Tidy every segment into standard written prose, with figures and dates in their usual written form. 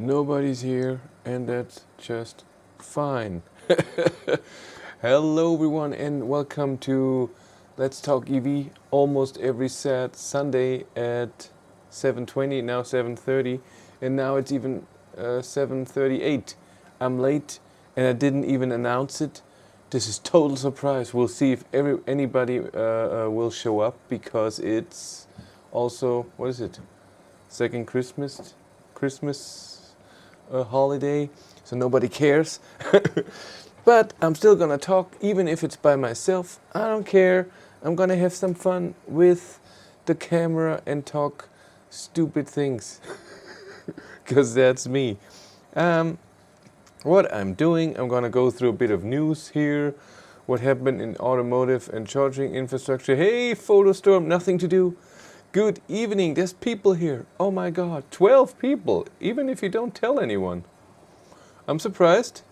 Nobody's here, and that's just fine. Hello, everyone, and welcome to Let's Talk EV. Almost every Sunday at 7:20, now 7:30, and now it's even 7:38. I'm late, and I didn't even announce it. This is total surprise. We'll see if anybody will show up because it's also what is it? Second Christmas holiday, so nobody cares. But I'm still gonna talk, even if it's by myself. I don't care. I'm gonna have some fun with the camera and talk stupid things, because that's me. What I'm doing, I'm gonna go through a bit of news here. What happened in automotive and charging infrastructure. Hey, Photostorm, nothing to do. Good evening, there's people here. Oh my god, 12 people, even if you don't tell anyone. I'm surprised.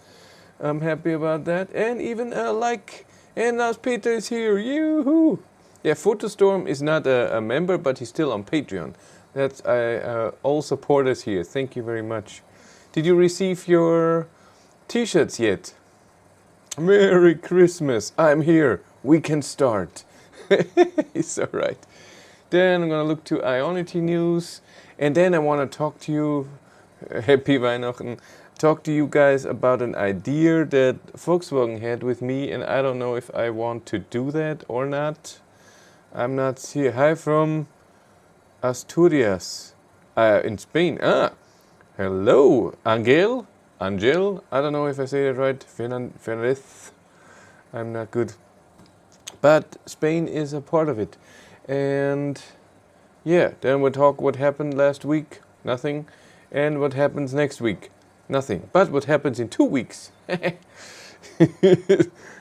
I'm happy about that. And even and Lars Peter is here. Yoo-hoo! Yeah, Photostorm is not a member, but he's still on Patreon. That's all supporters here. Thank you very much. Did you receive your t-shirts yet? Merry Christmas. I'm here. We can start. It's alright. Then I'm going to look to Ionity news. And then I want to talk to you, Happy Weihnachten, talk to you guys about an idea that Volkswagen had with me. And I don't know if I want to do that or not. I'm not here. Hi from Asturias in Spain. Hello, Angel. I don't know if I say that right. Fernandez. I'm not good. But Spain is a part of it. And yeah, then we'll talk what happened last week, nothing. And what happens next week, nothing. But what happens in 2 weeks,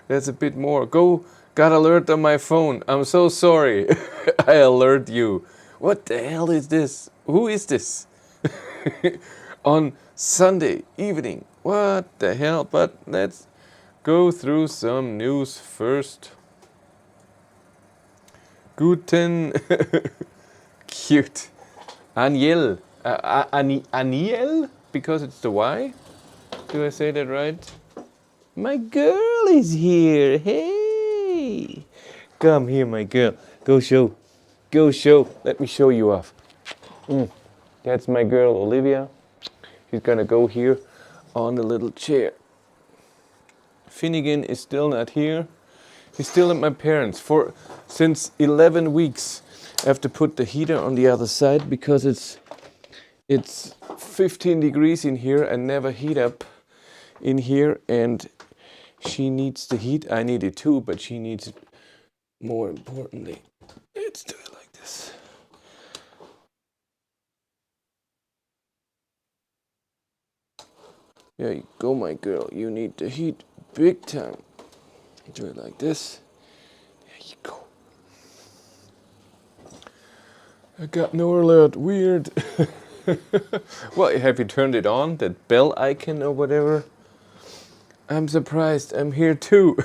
that's a bit more. Got alert on my phone. I'm so sorry. I alert you. What the hell is this? Who is this? On Sunday evening. What the hell? But let's go through some news first. Guten, cute, Aniel, Aniel, because it's the Y. Do I say that right? My girl is here. Hey, come here, my girl. Go show. Let me show you off. That's my girl, Olivia. She's gonna go here on the little chair. Finnegan is still not here. He's still at my parents since 11 weeks. I have to put the heater on the other side because it's 15 degrees in here and never heat up in here, and she needs the heat. I need it too, but she needs it more importantly. Let's do it like this. There you go, my girl. You need the heat big time. Do it like this. There you go. I got no alert. Weird. Well, have you turned it on? That bell icon or whatever? I'm surprised. I'm here too.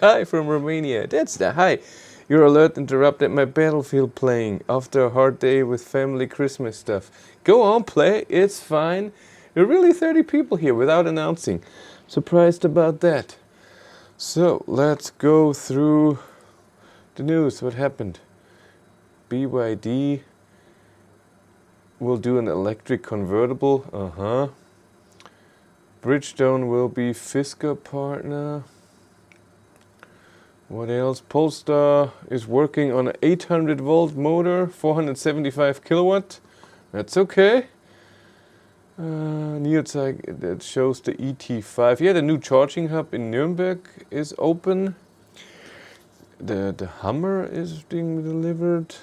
Hi from Romania. That's the hi. Your alert interrupted my Battlefield playing after a hard day with family Christmas stuff. Go on, play. It's fine. There are really 30 people here without announcing. Surprised about that. So, let's go through the news. What happened? BYD will do an electric convertible. Bridgestone will be Fisker partner. What else? Polestar is working on an 800 volt motor, 475 kilowatt. That's okay. Neozeig, that shows the ET5. Yeah, the new charging hub in Nuremberg is open. The Hummer is being delivered.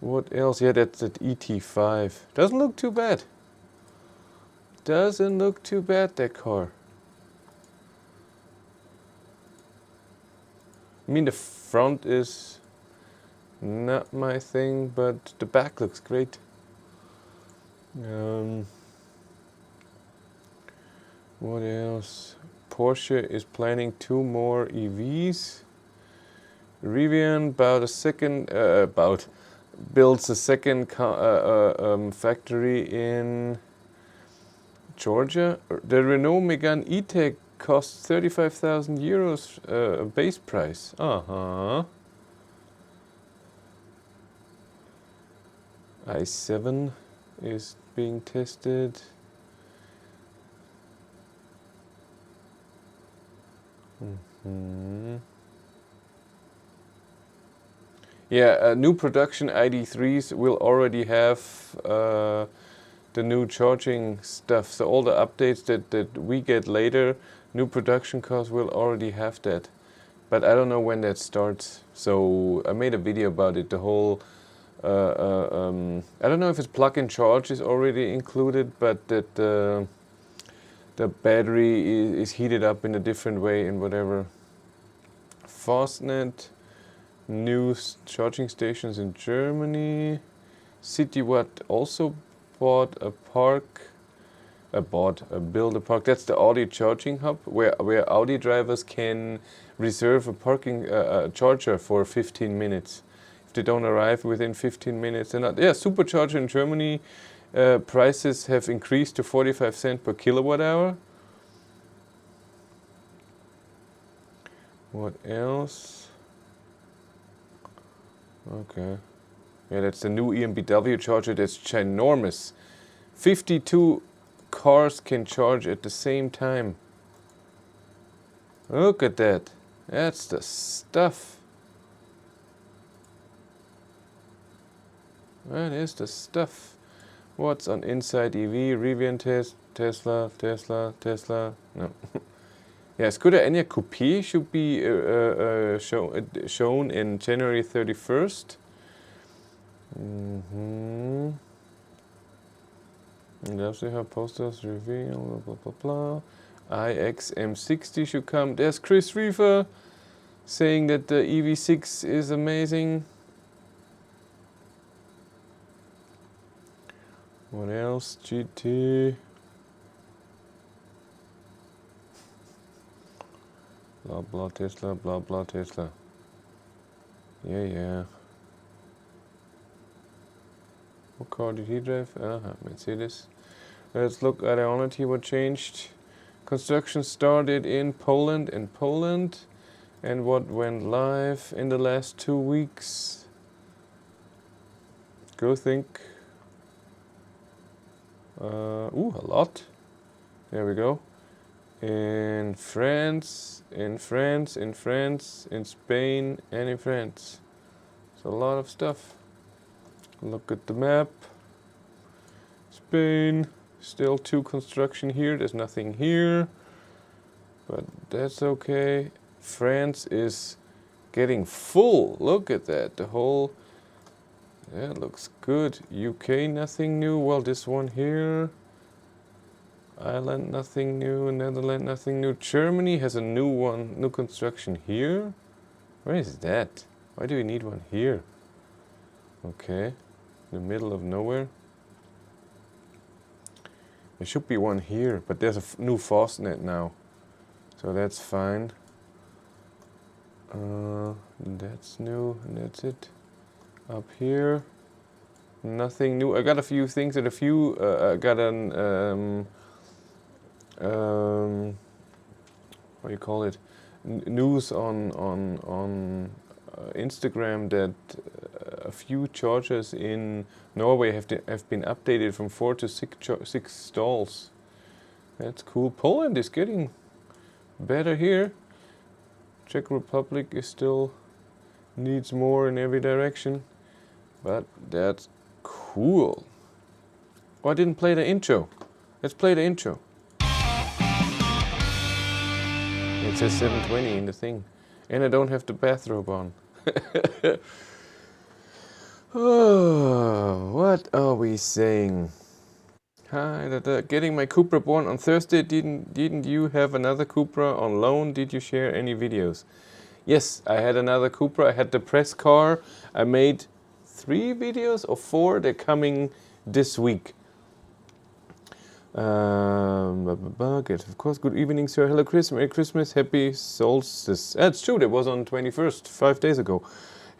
What else? Yeah, that's the ET5. Doesn't look too bad. Doesn't look too bad, that car. I mean, the front is not my thing, but the back looks great. What else? Porsche is planning 2 more EVs. Rivian builds a second factory in Georgia, the Renault Megane E-Tech costs 35,000 euros base price. i7 is being tested. Yeah, new production ID3s will already have the new charging stuff. So all the updates that we get later, new production cars will already have that. But I don't know when that starts. So I made a video about it. The whole, I don't know if it's plug-in charge is already included, but that the battery is heated up in a different way and whatever. Fastnet, new charging stations in Germany. CityWatt also build a park. That's the Audi charging hub where Audi drivers can reserve a parking charger for 15 minutes. If they don't arrive within 15 minutes, they're not. Yeah, supercharger in Germany prices have increased to 45 cents per kilowatt hour. What else? Okay. Yeah, that's the new EMBW charger. That's ginormous. 52 cars can charge at the same time. Look at that. That's the stuff. That is the stuff. What's on Inside EV? Rivian test. Tesla. No. Yeah, Skoda Enyaq Coupe should be shown in January 31st. Loves to have posters, reveal, blah blah blah. iX M60 should come. There's Chris Reefer saying that the EV6 is amazing. What else? GT. Blah blah Tesla, blah blah Tesla. Yeah. What car did he drive? Mercedes. Let's look at Ionity, what changed. Construction started in Poland and what went live in the last 2 weeks. Go think. A lot. There we go. In France, in Spain, and in France. It's a lot of stuff. Look at the map. Spain, still 2 construction here. There's nothing here, but that's okay. France is getting full. Look at that. The whole, that looks good. UK, nothing new. Well, this one here. Ireland, nothing new. Netherlands, nothing new. Germany has a new one, new construction here. Where is that? Why do we need one here? Okay, in the middle of nowhere. There should be one here, but there's a new Fastnet now, so that's fine. That's new, and that's it. Up here, nothing new. I got a few things and I got an what do you call it? News on Instagram that a few chargers in Norway have been updated from 4 to 6 stalls. That's cool. Poland is getting better here. Czech Republic is still needs more in every direction, but that's cool. Oh, I didn't play the intro. Let's play the intro. It says 720 in the thing, and I don't have the bathrobe on. Oh, what are we saying? Hi, getting my Cupra born on Thursday. Didn't you have another Cupra on loan? Did you share any videos? Yes, I had another Cupra. I had the press car. I made 3 videos or 4. They're coming this week. Of course, good evening, sir. Hello, Chris. Merry Christmas. Happy solstice. That's true. That was on 21st, 5 days ago.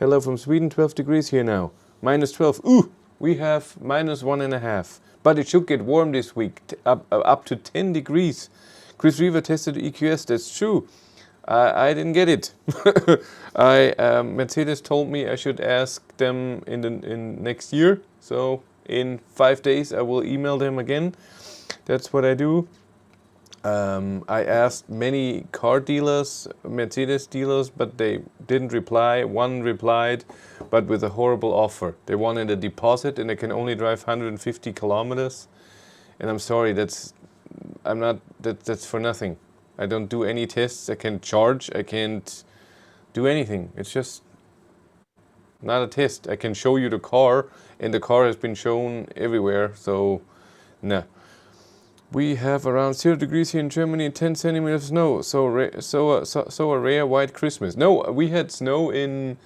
Hello from Sweden. 12 degrees here now. -12. Ooh, we have -1.5. But it should get warm this week, up to 10 degrees. Chris Reaver tested the EQS, that's true. I didn't get it. Mercedes told me I should ask them in next year. So in 5 days I will email them again. That's what I do. I asked many car dealers, Mercedes dealers, but they didn't reply. One replied, but with a horrible offer. They wanted a deposit and they can only drive 150 kilometers. And I'm sorry, that's for nothing. I don't do any tests. I can't charge. I can't do anything. It's just not a test. I can show you the car, and the car has been shown everywhere. So, nah. We have around 0 degrees here in Germany and 10 centimeters of snow. So a rare white Christmas. No, we had snow in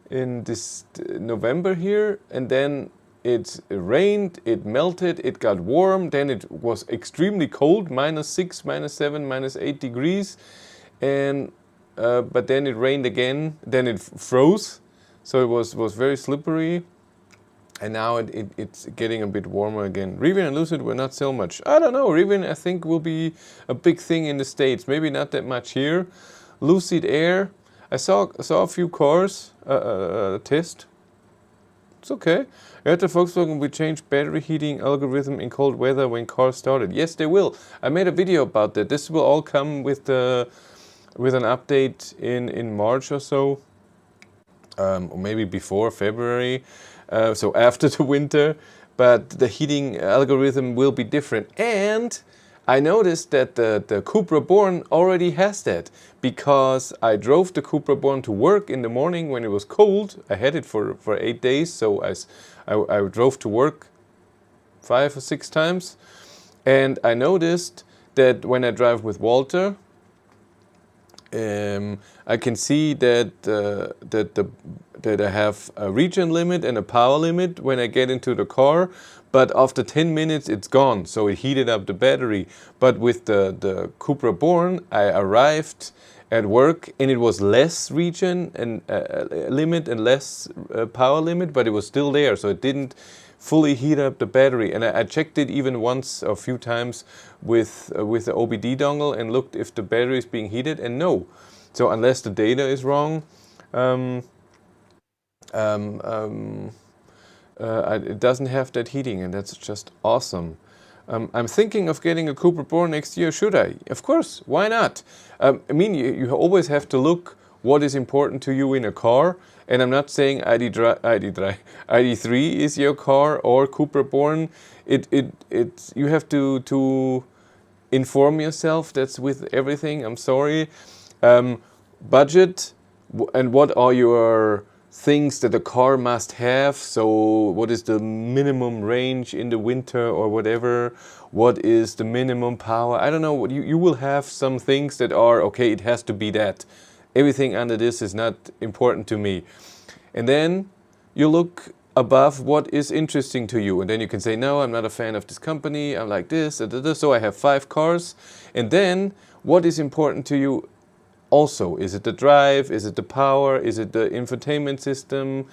this November here, and then it rained, it melted, it got warm, then it was extremely cold, -6, -7, -8 degrees, and but then it rained again, then it froze, so it was very slippery, and now it's getting a bit warmer again. Rivian and Lucid will not sell much. I don't know, Rivian I think will be a big thing in the States, maybe not that much here. Lucid Air, I saw a few cars test. It's okay. At the Volkswagen will change battery heating algorithm in cold weather when cars started. Yes, they will. I made a video about that. This will all come with an update in March or so, or maybe before February, so after the winter. But the heating algorithm will be different. And I noticed that the Cupra Born already has that, because I drove the Cupra Born to work in the morning when it was cold. I had it for 8 days, so I drove to work 5 or 6 times, and I noticed that when I drive with Walter, I can see that I have a regen limit and a power limit when I get into the car, but after 10 minutes it's gone, so it heated up the battery. But with the Cupra Born, I arrived at work and it was less regen and limit and less power limit, but it was still there, so it didn't fully heat up the battery. And I checked it even once or a few times with the OBD dongle and looked if the battery is being heated, and no. So unless the data is wrong, it doesn't have that heating, and that's just awesome. I'm thinking of getting a Cupra Born next year. Should I? Of course, why not? I mean, you always have to look what is important to you in a car. And I'm not saying ID3 is your car or Cupra Born. You have to inform yourself. That's with everything. I'm sorry. Budget and what are your things that a car must have. So what is the minimum range in the winter or whatever? What is the minimum power? I don't know. You will have some things that are, okay, it has to be that. Everything under this is not important to me. And then you look above what is interesting to you. And then you can say, no, I'm not a fan of this company. I'm like this. So I have 5 cars. And then what is important to you also? Is it the drive? Is it the power? Is it the infotainment system?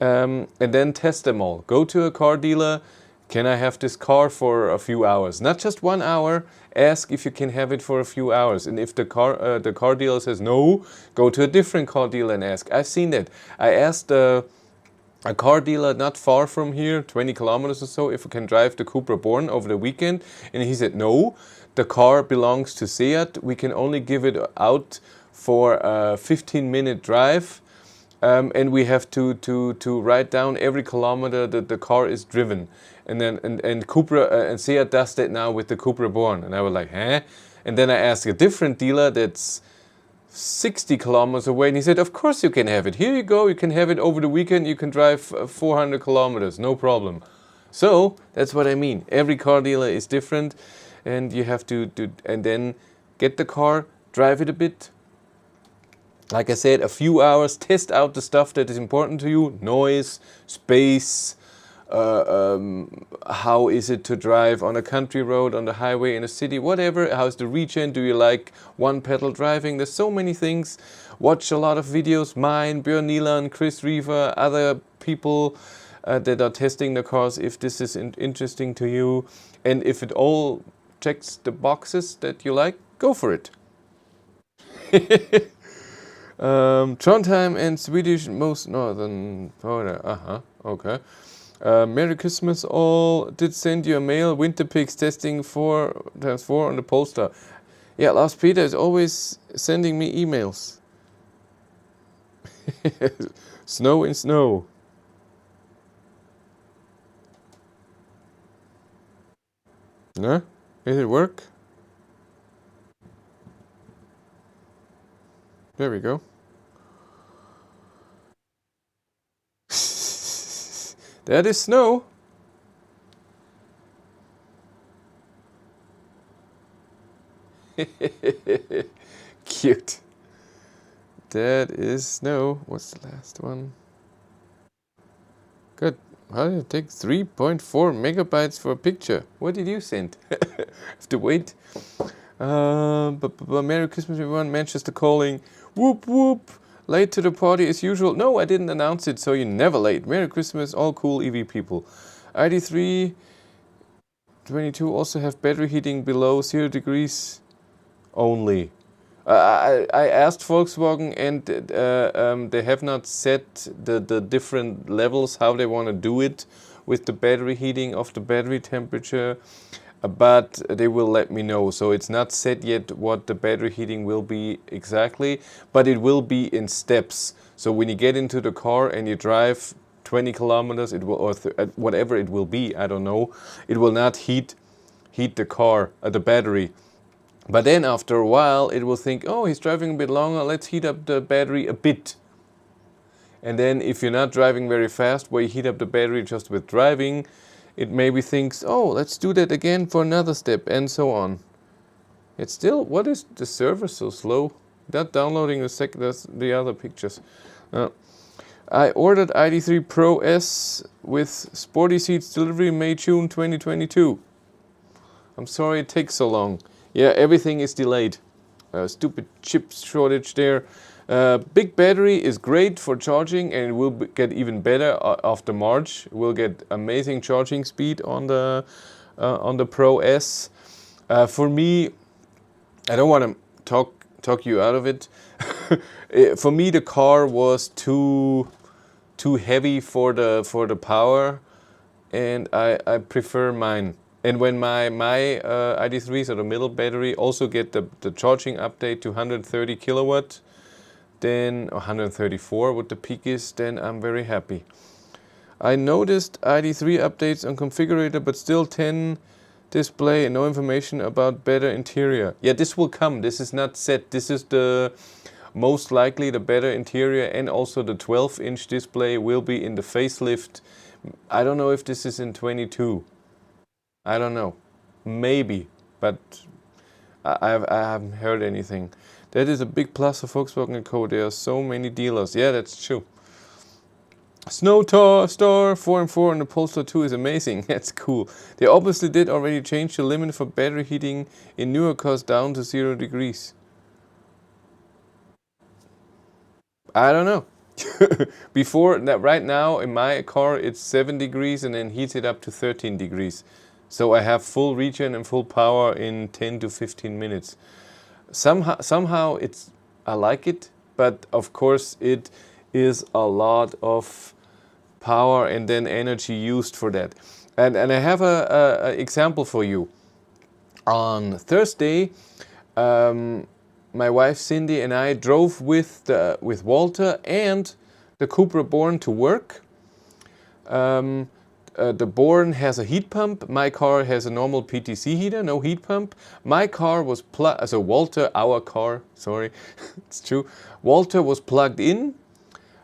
And then test them all. Go to a car dealer. Can I have this car for a few hours? Not just 1 hour. Ask if you can have it for a few hours. And if the car dealer says no, go to a different car dealer and ask. I've seen that. I asked a car dealer not far from here, 20 kilometers or so, if I can drive the Cupra Born over the weekend. And he said, no, the car belongs to Seat. We can only give it out for a 15-minute drive. And we have to write down every kilometer that the car is driven. And then and Cupra and Seat does that now with the Cupra Born. And I was like, huh? And then I asked a different dealer that's 60 kilometers away, and he said, of course you can have it. Here you go, you can have it over the weekend. You can drive 400 kilometers, no problem. So that's what I mean. Every car dealer is different, and you have to and then get the car, drive it a bit. Like I said, a few hours, test out the stuff that is important to you. Noise, space, how is it to drive on a country road, on the highway, in a city, whatever. How's the regen? Do you like one-pedal driving? There's so many things. Watch a lot of videos, mine, Björn Nieland, Chris Reaver, other people. that are testing the cars, if this is interesting to you, and if it all checks the boxes that you like, go for it. Trondheim and Swedish most northern border. Okay. Merry Christmas all. Did send you a mail. Winter Pigs testing 4x4 on the Polestar. Yeah, Lars Peter is always sending me emails. Snow in snow. No? Did it work? There we go. That is snow. Cute. That is snow. What's the last one? Good. How did it take 3.4 megabytes for a picture? What did you send? Have to wait. Merry Christmas everyone. Manchester calling. Whoop whoop. Late to the party as usual. No, I didn't announce it, so you're never late. Merry Christmas, all cool EV people. ID3 22 also have battery heating below 0 degrees only. I asked Volkswagen, and they have not set the different levels how they want to do it with the battery heating of the battery temperature, but they will let me know. So it's not set yet what the battery heating will be exactly, but it will be in steps. So when you get into the car and you drive 20 kilometers, it will, or whatever it will be, I don't know, it will not heat the car, the battery. But then after a while, it will think, oh, he's driving a bit longer, let's heat up the battery a bit. And then if you're not driving very fast, where you heat up the battery just with driving, it maybe thinks, oh, let's do that again for another step, and so on. It's still, what is the server so slow? Not downloading the other pictures. I ordered ID3 Pro S with sporty seats, delivery May, June 2022. I'm sorry it takes so long. Yeah, everything is delayed. Stupid chip shortage there. Big battery is great for charging, and it will get even better after March. We'll get amazing charging speed on the Pro S. For me, I don't want to talk you out of it. For me, the car was too heavy for the power, and I prefer mine. And when my ID3s or the middle battery also get the charging update to 130 kilowatt, then 134 what the peak is, then I'm very happy. I noticed ID3 updates on configurator, but still 10 display and no information about better interior. Yeah, this will come. This is not set. This is the most likely the better interior, and also the 12-inch display will be in the facelift. I don't know if this is in 22. I don't know, maybe, but I haven't heard anything. That is a big plus of Volkswagen & Co. There are so many dealers. Yeah, that's true. Snow Star 4x4 on the Polestar 2 is amazing. That's cool. They obviously did already change the limit for battery heating in newer cars down to 0 degrees. I don't know. Before that, right now in my car it's 7 degrees and then heats it up to 13 degrees. So I have full regen and full power in 10 to 15 minutes. Somehow I like it, but of course it is a lot of power and then energy used for that. And I have a example for you. On Thursday, my wife Cindy and I drove with Walter and the Cupra Born to work. The Born has a heat pump. My car has a normal PTC heater, no heat pump. My car was our car, sorry, it's true. Walter was plugged in,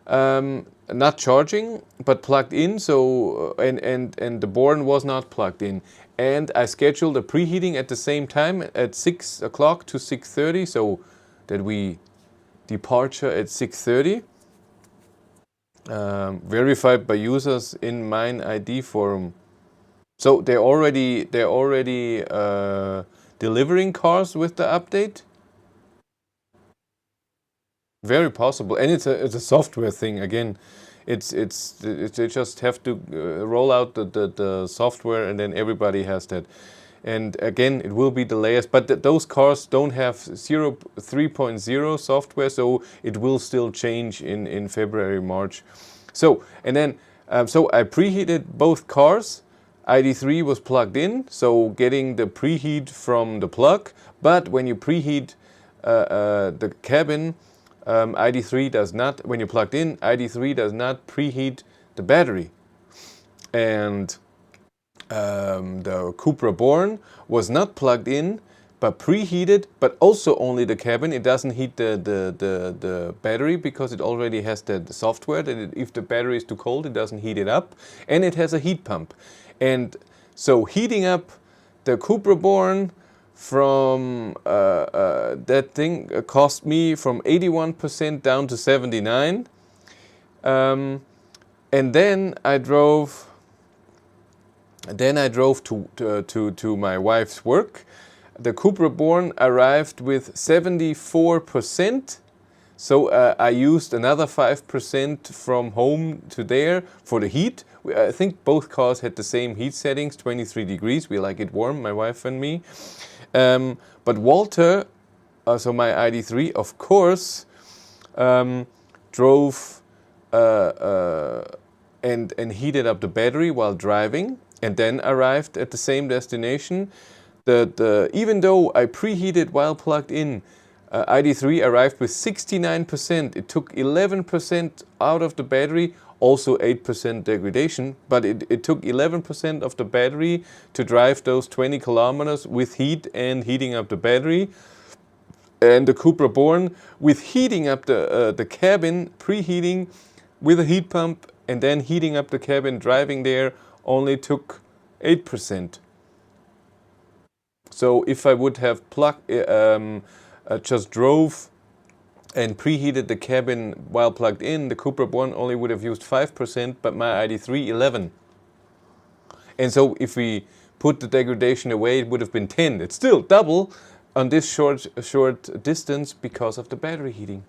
not charging, but plugged in. So and the Born was not plugged in. And I scheduled a preheating at the same time at 6 o'clock to 6:30, so that we departure at 6:30. Verified by users in mine ID forum. So they're already delivering cars with the update. Very possible, and it's a software thing again. They just have to roll out the software, and then everybody has that. And again, it will be the latest, but those cars don't have 3.0 software, so it will still change in February, March. So, and then, so I preheated both cars. ID3 was plugged in, so getting the preheat from the plug. But when you preheat the cabin, ID3 does not, when you plugged in, ID3 does not preheat the battery. And the Cupra Born was not plugged in, but preheated, but also only the cabin. It doesn't heat the battery because it already has the software that if the battery is too cold, it doesn't heat it up. And it has a heat pump. And so heating up the Cupra Born from that thing cost me from 81% down to 79%. And then I drove to my wife's work. The Cupra Born arrived with 74%. So I used another 5% from home to there for the heat. I think both cars had the same heat settings, 23 degrees. We like it warm, my wife and me. But Walter, so my ID3, of course, drove and heated up the battery while driving, and then arrived at the same destination. Even though I preheated while plugged in, ID3 arrived with 69%. It took 11% out of the battery, also 8% degradation, but it took 11% of the battery to drive those 20 kilometers with heat and heating up the battery. And the Cupra Born, with heating up the cabin, preheating with a heat pump, and then heating up the cabin, driving there, only took 8%. So if I would have just drove and preheated the cabin while plugged in, the Cupra Born only would have used 5%, but my ID3 11%. And so if we put the degradation away, it would have been 10. It's still double on this short distance because of the battery heating.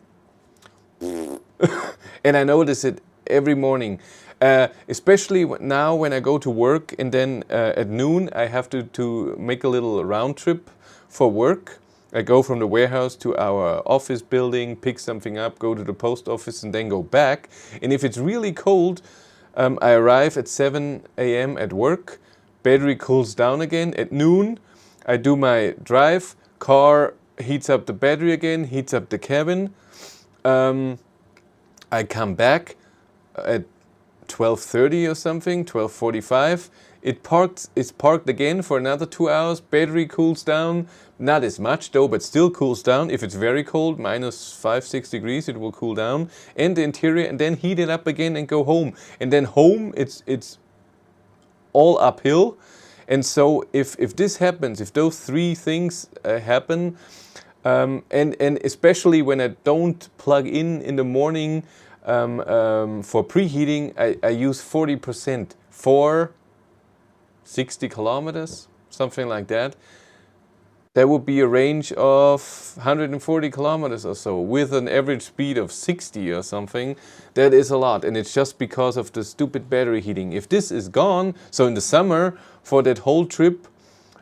And I notice it every morning. Especially now when I go to work, and then at noon I have to make a little round trip for work. I go from the warehouse to our office building, pick something up, go to the post office, and then go back. And if it's really cold, I arrive at 7 a.m. at work, battery cools down again. At noon I do my drive, car heats up the battery again, heats up the cabin. I come back at 12:30 or something, 12:45. It's parked again for another 2 hours. Battery cools down, not as much though, but still cools down. If it's very cold, -5-6 degrees, it will cool down. And the interior, and then heat it up again and go home. And then home, it's all uphill. And so if this happens, if those three things happen, and especially when I don't plug in the morning for preheating, I use 40% for 60 kilometers, something like that. That would be a range of 140 kilometers or so with an average speed of 60 or something. That is a lot, and it's just because of the stupid battery heating. If this is gone, so in the summer for that whole trip,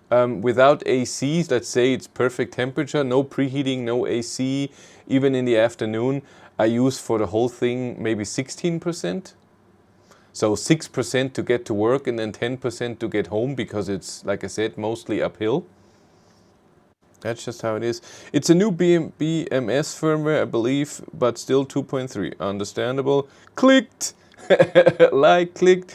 without AC, let's say it's perfect temperature, no preheating, no AC, even in the afternoon, I use for the whole thing maybe 16%. So 6% to get to work and then 10% to get home because it's, like I said, mostly uphill. That's just how it is. It's a new BMS firmware, I believe, but still 2.3. Understandable. Clicked! Like, clicked.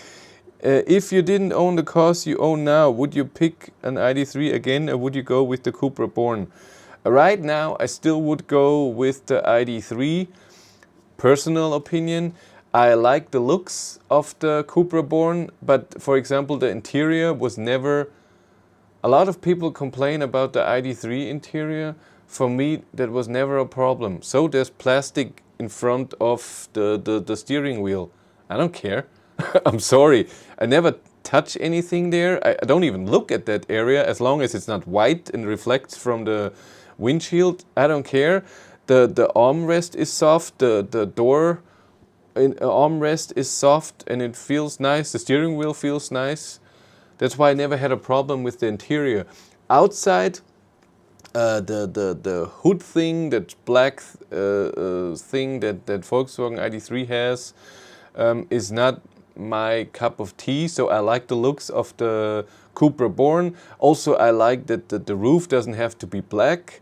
If you didn't own the cars you own now, would you pick an ID3 again, or would you go with the Cupra Born? Right now, I still would go with the ID3. Personal opinion, I like the looks of the Cupra Born, but for example, the interior was never... A lot of people complain about the ID3 interior. For me, that was never a problem. So there's plastic in front of the steering wheel. I don't care. I'm sorry. I never touch anything there. I don't even look at that area as long as it's not white and reflects from the windshield. I don't care. The armrest is soft. The door armrest is soft and it feels nice. The steering wheel feels nice. That's why I never had a problem with the interior. Outside, the hood thing, that black thing that Volkswagen ID3 has, is not my cup of tea. So I like the looks of the Cupra Born. Also, I like that the roof doesn't have to be black.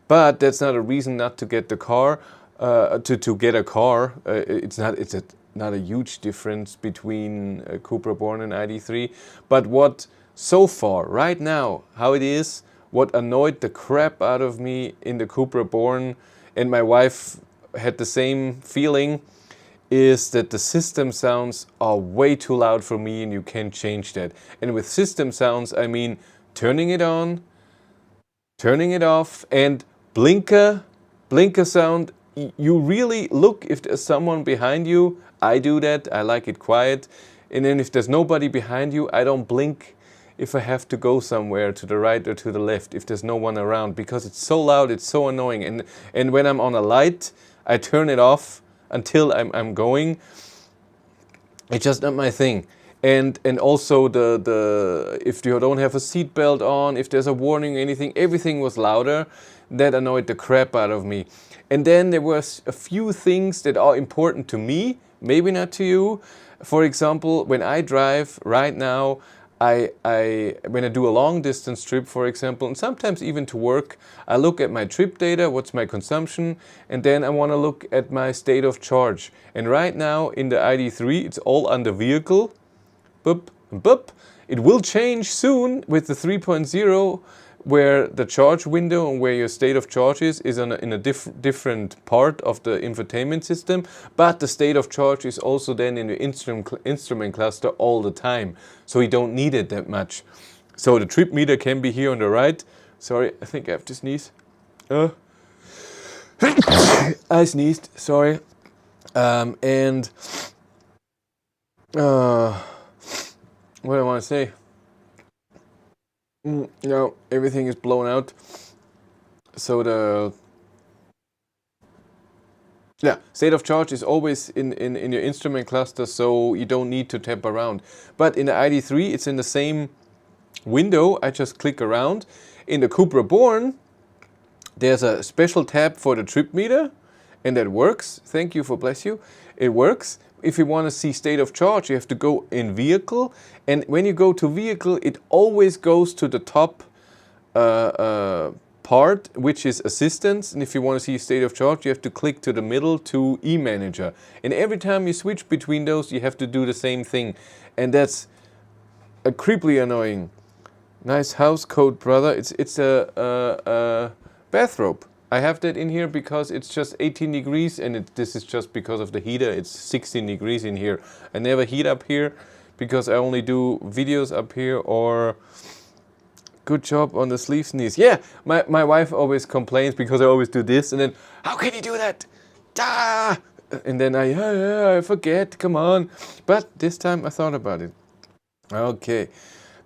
But that's not a reason not to get the car. To get a car, it's not a huge difference between Cupra Born and ID3. But what so far, right now, how it is, what annoyed the crap out of me in the Cupra Born, and my wife had the same feeling, is that the system sounds are way too loud for me, and you can't change that. And with system sounds, I mean turning it on, turning it off, and blinker sound. You really look if there's someone behind you. I do that. I like it quiet. And then if there's nobody behind you, I don't blink if I have to go somewhere to the right or to the left, if there's no one around, because it's so loud, it's so annoying. And when I'm on a light, I turn it off until I'm going. It's just not my thing. And also the if you don't have a seatbelt on, if there's a warning or anything, everything was louder. That annoyed the crap out of me. And then there was a few things that are important to me, maybe not to you. For example, when I drive right now, when I do a long distance trip, for example, and sometimes even to work, I look at my trip data, what's my consumption, and then I want to look at my state of charge. And right now in the ID3, it's all under vehicle. Boop, boop. It will change soon with the 3.0, where the charge window and where your state of charge is in a different part of the infotainment system. But the state of charge is also then in the instrument cluster all the time. So you don't need it that much. So the trip meter can be here on the right. Sorry, I think I have to sneeze. I sneezed, sorry. What do I want to say? No, everything is blown out. So the state of charge is always in your instrument cluster, so you don't need to tap around. But in the ID3, it's in the same window. I just click around. In the Cupra Born, there's a special tab for the trip meter, and that works. Thank you, for bless you. It works. If you want to see state of charge, you have to go in vehicle. And when you go to vehicle, it always goes to the top part, which is assistance. And if you want to see state of charge, you have to click to the middle to e-manager. And every time you switch between those, you have to do the same thing. And that's creepily annoying. Nice house coat, brother. It's a bathrobe. I have that in here because it's just 18 degrees, and this is just because of the heater. It's 16 degrees in here. I never heat up here because I only do videos up here. Or good job on the sleeve sneeze. Yeah, my wife always complains because I always do this, and then, how can you do that? Ah! And then I forget, come on. But this time I thought about it. Okay.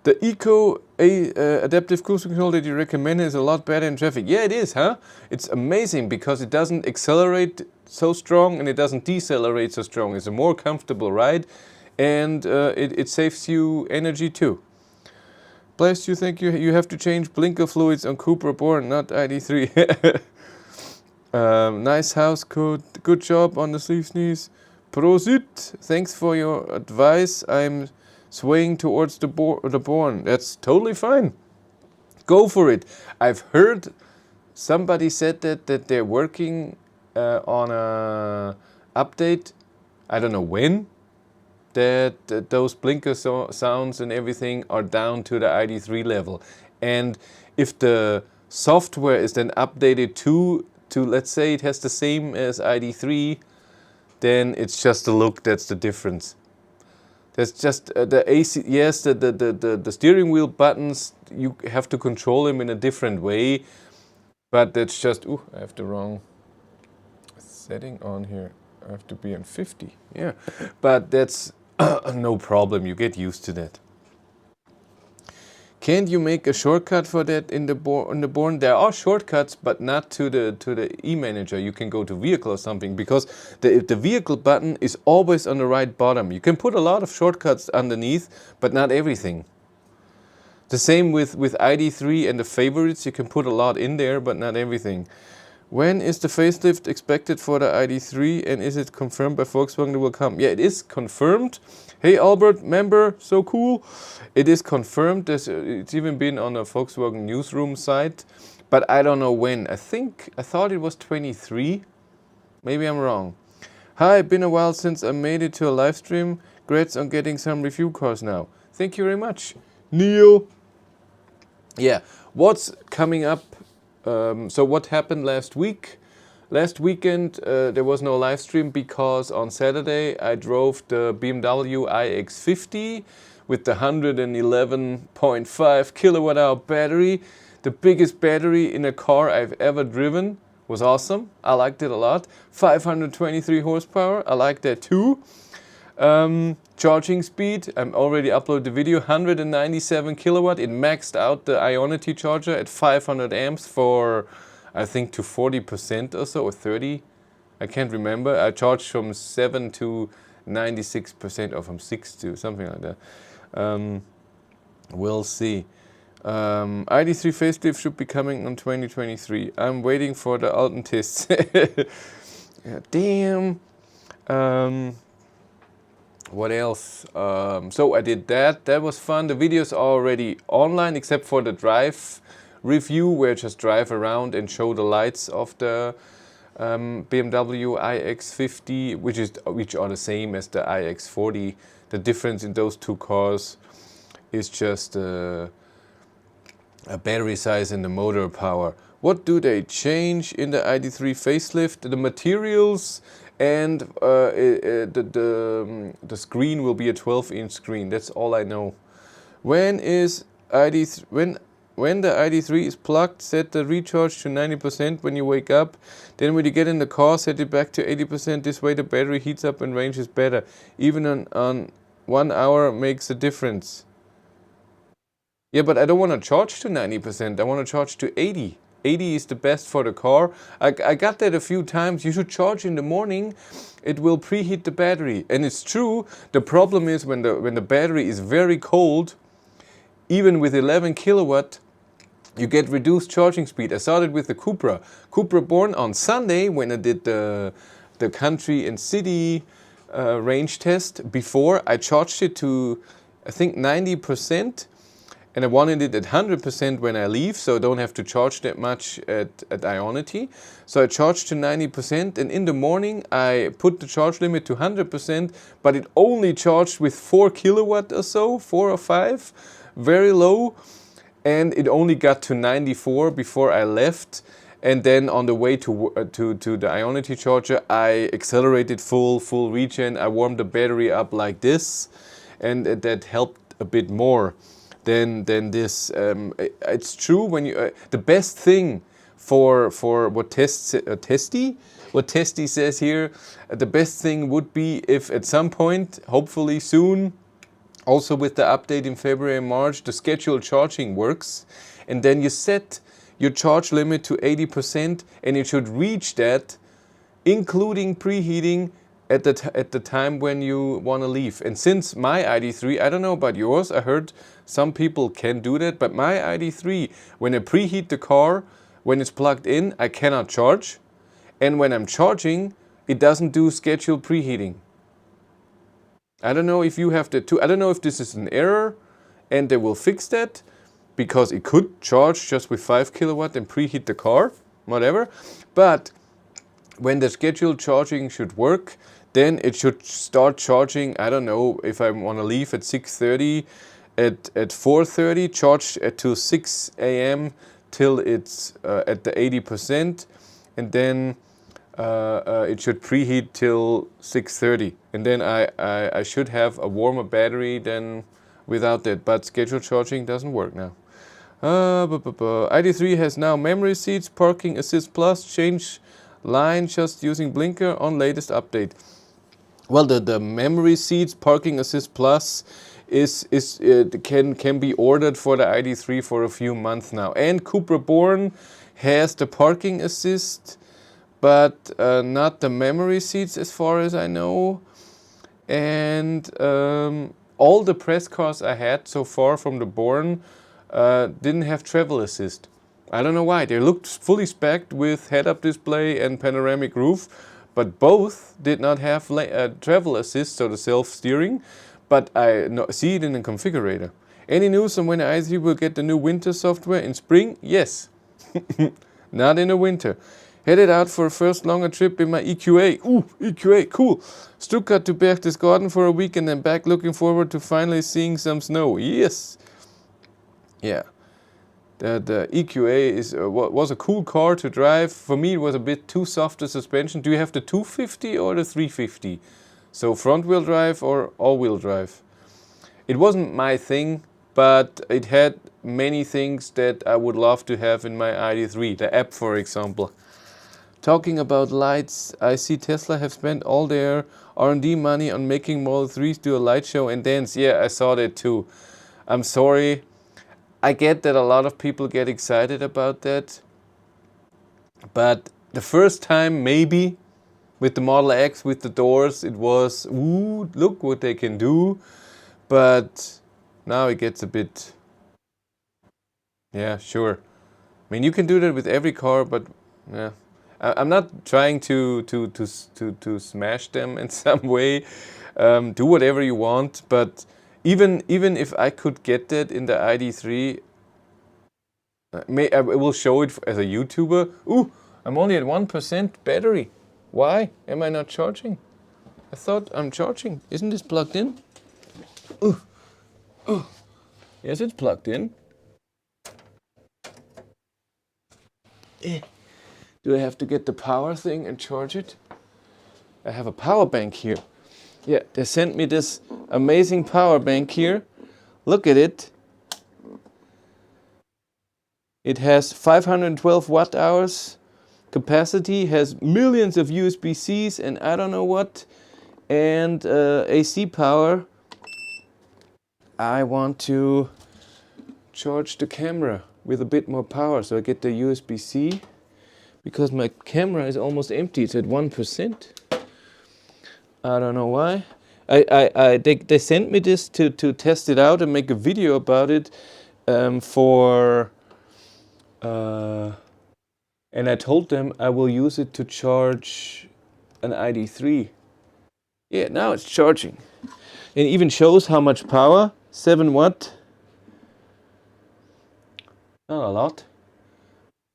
The Eco adaptive cruise control that you recommend is a lot better in traffic. Yeah, it is, huh? It's amazing because it doesn't accelerate so strong and it doesn't decelerate so strong. It's a more comfortable ride, and it saves you energy too. Bless you, thank you. You have to change blinker fluids on Cupra Born, not ID3. Nice house coat. Good job on the sleeve sneeze. Prosit. Thanks for your advice. I'm swaying towards the Born. That's totally fine. Go for it. I've heard somebody said that they're working on a update. I don't know when. That those blinker sounds and everything are down to the ID3 level. And if the software is then updated to let's say it has the same as ID3, then it's just the look that's the difference. There's just the AC, yes, the steering wheel buttons, you have to control them in a different way, but that's just, ooh, I have the wrong setting on here. I have to be on 50, yeah. But that's no problem, you get used to that. Can't you make a shortcut for that in the Born? There are shortcuts, but not to the e-manager. You can go to vehicle or something, because the vehicle button is always on the right bottom. You can put a lot of shortcuts underneath, but not everything. The same with ID3 and the favorites. You can put a lot in there, but not everything. When is the facelift expected for the ID3, and is it confirmed by Volkswagen it will come? Yeah, it is confirmed. Hey Albert, member, so cool. It is confirmed. It's even been on a Volkswagen newsroom site, but I don't know when. I thought it was 23. Maybe I'm wrong. Hi, been a while since I made it to a live stream. Congrats on getting some review cars now. Thank you very much, Neil. Yeah, what's coming up? So what happened last week? Last weekend there was no live stream because on Saturday I drove the BMW iX50 with the 111.5 kilowatt hour battery. The biggest battery in a car I've ever driven. Was awesome. I liked it a lot. 523 horsepower. I like that too. Charging speed, I'm already uploaded the video, 197 kilowatt. It maxed out the Ionity charger at 500 amps for, I think, to 40% or so, or 30. I can't remember. I charged from 7 to 96%, or from 6 to something like that. We'll see. ID3 facelift should be coming in 2023. I'm waiting for the Alten tests. Yeah, damn. What else? So I did that. That was fun. The videos are already online, except for the drive review, where I just drive around and show the lights of the BMW iX50, which are the same as the iX40. The difference in those two cars is just a battery size and the motor power. What do they change in the ID3 facelift? The materials. And the screen will be a 12-inch screen. That's all I know. When is when the ID3 is plugged, set the recharge to 90% when you wake up. Then when you get in the car, set it back to 80%. This way the battery heats up and range is better. Even on 1 hour makes a difference. Yeah, but I don't want to charge to 90%. I want to charge to 80. 80 is the best for the car. I got that a few times. You should charge in the morning. It will preheat the battery. And it's true. The problem is when the battery is very cold, even with 11 kilowatt, you get reduced charging speed. I saw it with the Cupra. Cupra Born on Sunday when I did the country and city range test. Before I charged it to, I think, 90%. And I wanted it at 100% when I leave, so I don't have to charge that much at Ionity. So I charged to 90%, and in the morning I put the charge limit to 100%, but it only charged with 4 kilowatt or so, 4 or 5, very low. And it only got to 94 before I left. And then on the way to the Ionity charger, I accelerated full regen. I warmed the battery up like this, and that helped a bit more than this. It's true when you the best thing for what Testy says here, the best thing would be if at some point, hopefully soon, also with the update in February and March, the scheduled charging works, and then you set your charge limit to 80%, and it should reach that, including preheating, at the time when you want to leave. And since my ID3, I don't know about yours, I heard some people can do that, but my ID3, when I preheat the car, when it's plugged in, I cannot charge. And when I'm charging, it doesn't do scheduled preheating. I don't know if you have that too. I don't know if this is an error and they will fix that, because it could charge just with 5 kilowatt and preheat the car, whatever. But when the scheduled charging should work, then it should start charging. I don't know, if I want to leave at 6:30, at 4:30, charge to 6 a.m. till it's at the 80%, and then it should preheat till 6:30, and then I should have a warmer battery than without that. But scheduled charging doesn't work now. ID3 has now memory seats, parking assist plus, change line just using blinker on latest update. Well, the memory seats, parking assist plus can be ordered for the ID3 for a few months now. And Cupra Born has the parking assist, but not the memory seats as far as I know. And all the press cars I had so far from the Born didn't have travel assist. I don't know why. They looked fully spec'd with head-up display and panoramic roof, but both did not have travel assist, so the self-steering. But I see it in the configurator. Any news on when the i3 will get the new winter software in spring? Yes. Not in the winter. Headed out for a first longer trip in my EQA. Ooh, EQA, cool. Stuttgart to Berchtesgaden for a week and then back, looking forward to finally seeing some snow. Yes. Yeah. The EQA was a cool car to drive. For me, it was a bit too soft the suspension. Do you have the 250 or the 350? So front wheel drive or all wheel drive? It wasn't my thing, but it had many things that I would love to have in my ID3. The app, for example. Talking about lights, I see Tesla have spent all their R&D money on making Model 3s do a light show and dance. Yeah, I saw that too. I'm sorry. I get that a lot of people get excited about that. But the first time, maybe, with the Model X, with the doors, it was, ooh, look what they can do. But now it gets a bit, yeah, sure. I mean, you can do that with every car, but yeah. I'm not trying to smash them in some way. Do whatever you want, but even if I could get that in the ID3, I will show it as a YouTuber. Ooh, I'm only at 1% battery. Why am I not charging? I thought I'm charging. Isn't this plugged in? Ooh. Ooh. Yes, it's plugged in. Do I have to get the power thing and charge it? I have a power bank here. Yeah, they sent me this amazing power bank here. Look at it. It has 512 watt hours capacity, has millions of USB-Cs and I don't know what, and AC power. I want to charge the camera with a bit more power, so I get the USB-C. Because my camera is almost empty, it's at 1%. I don't know why. They sent me this to test it out and make a video about it and I told them I will use it to charge an ID3. Yeah, now it's charging. It even shows how much power, 7 watt. Not a lot,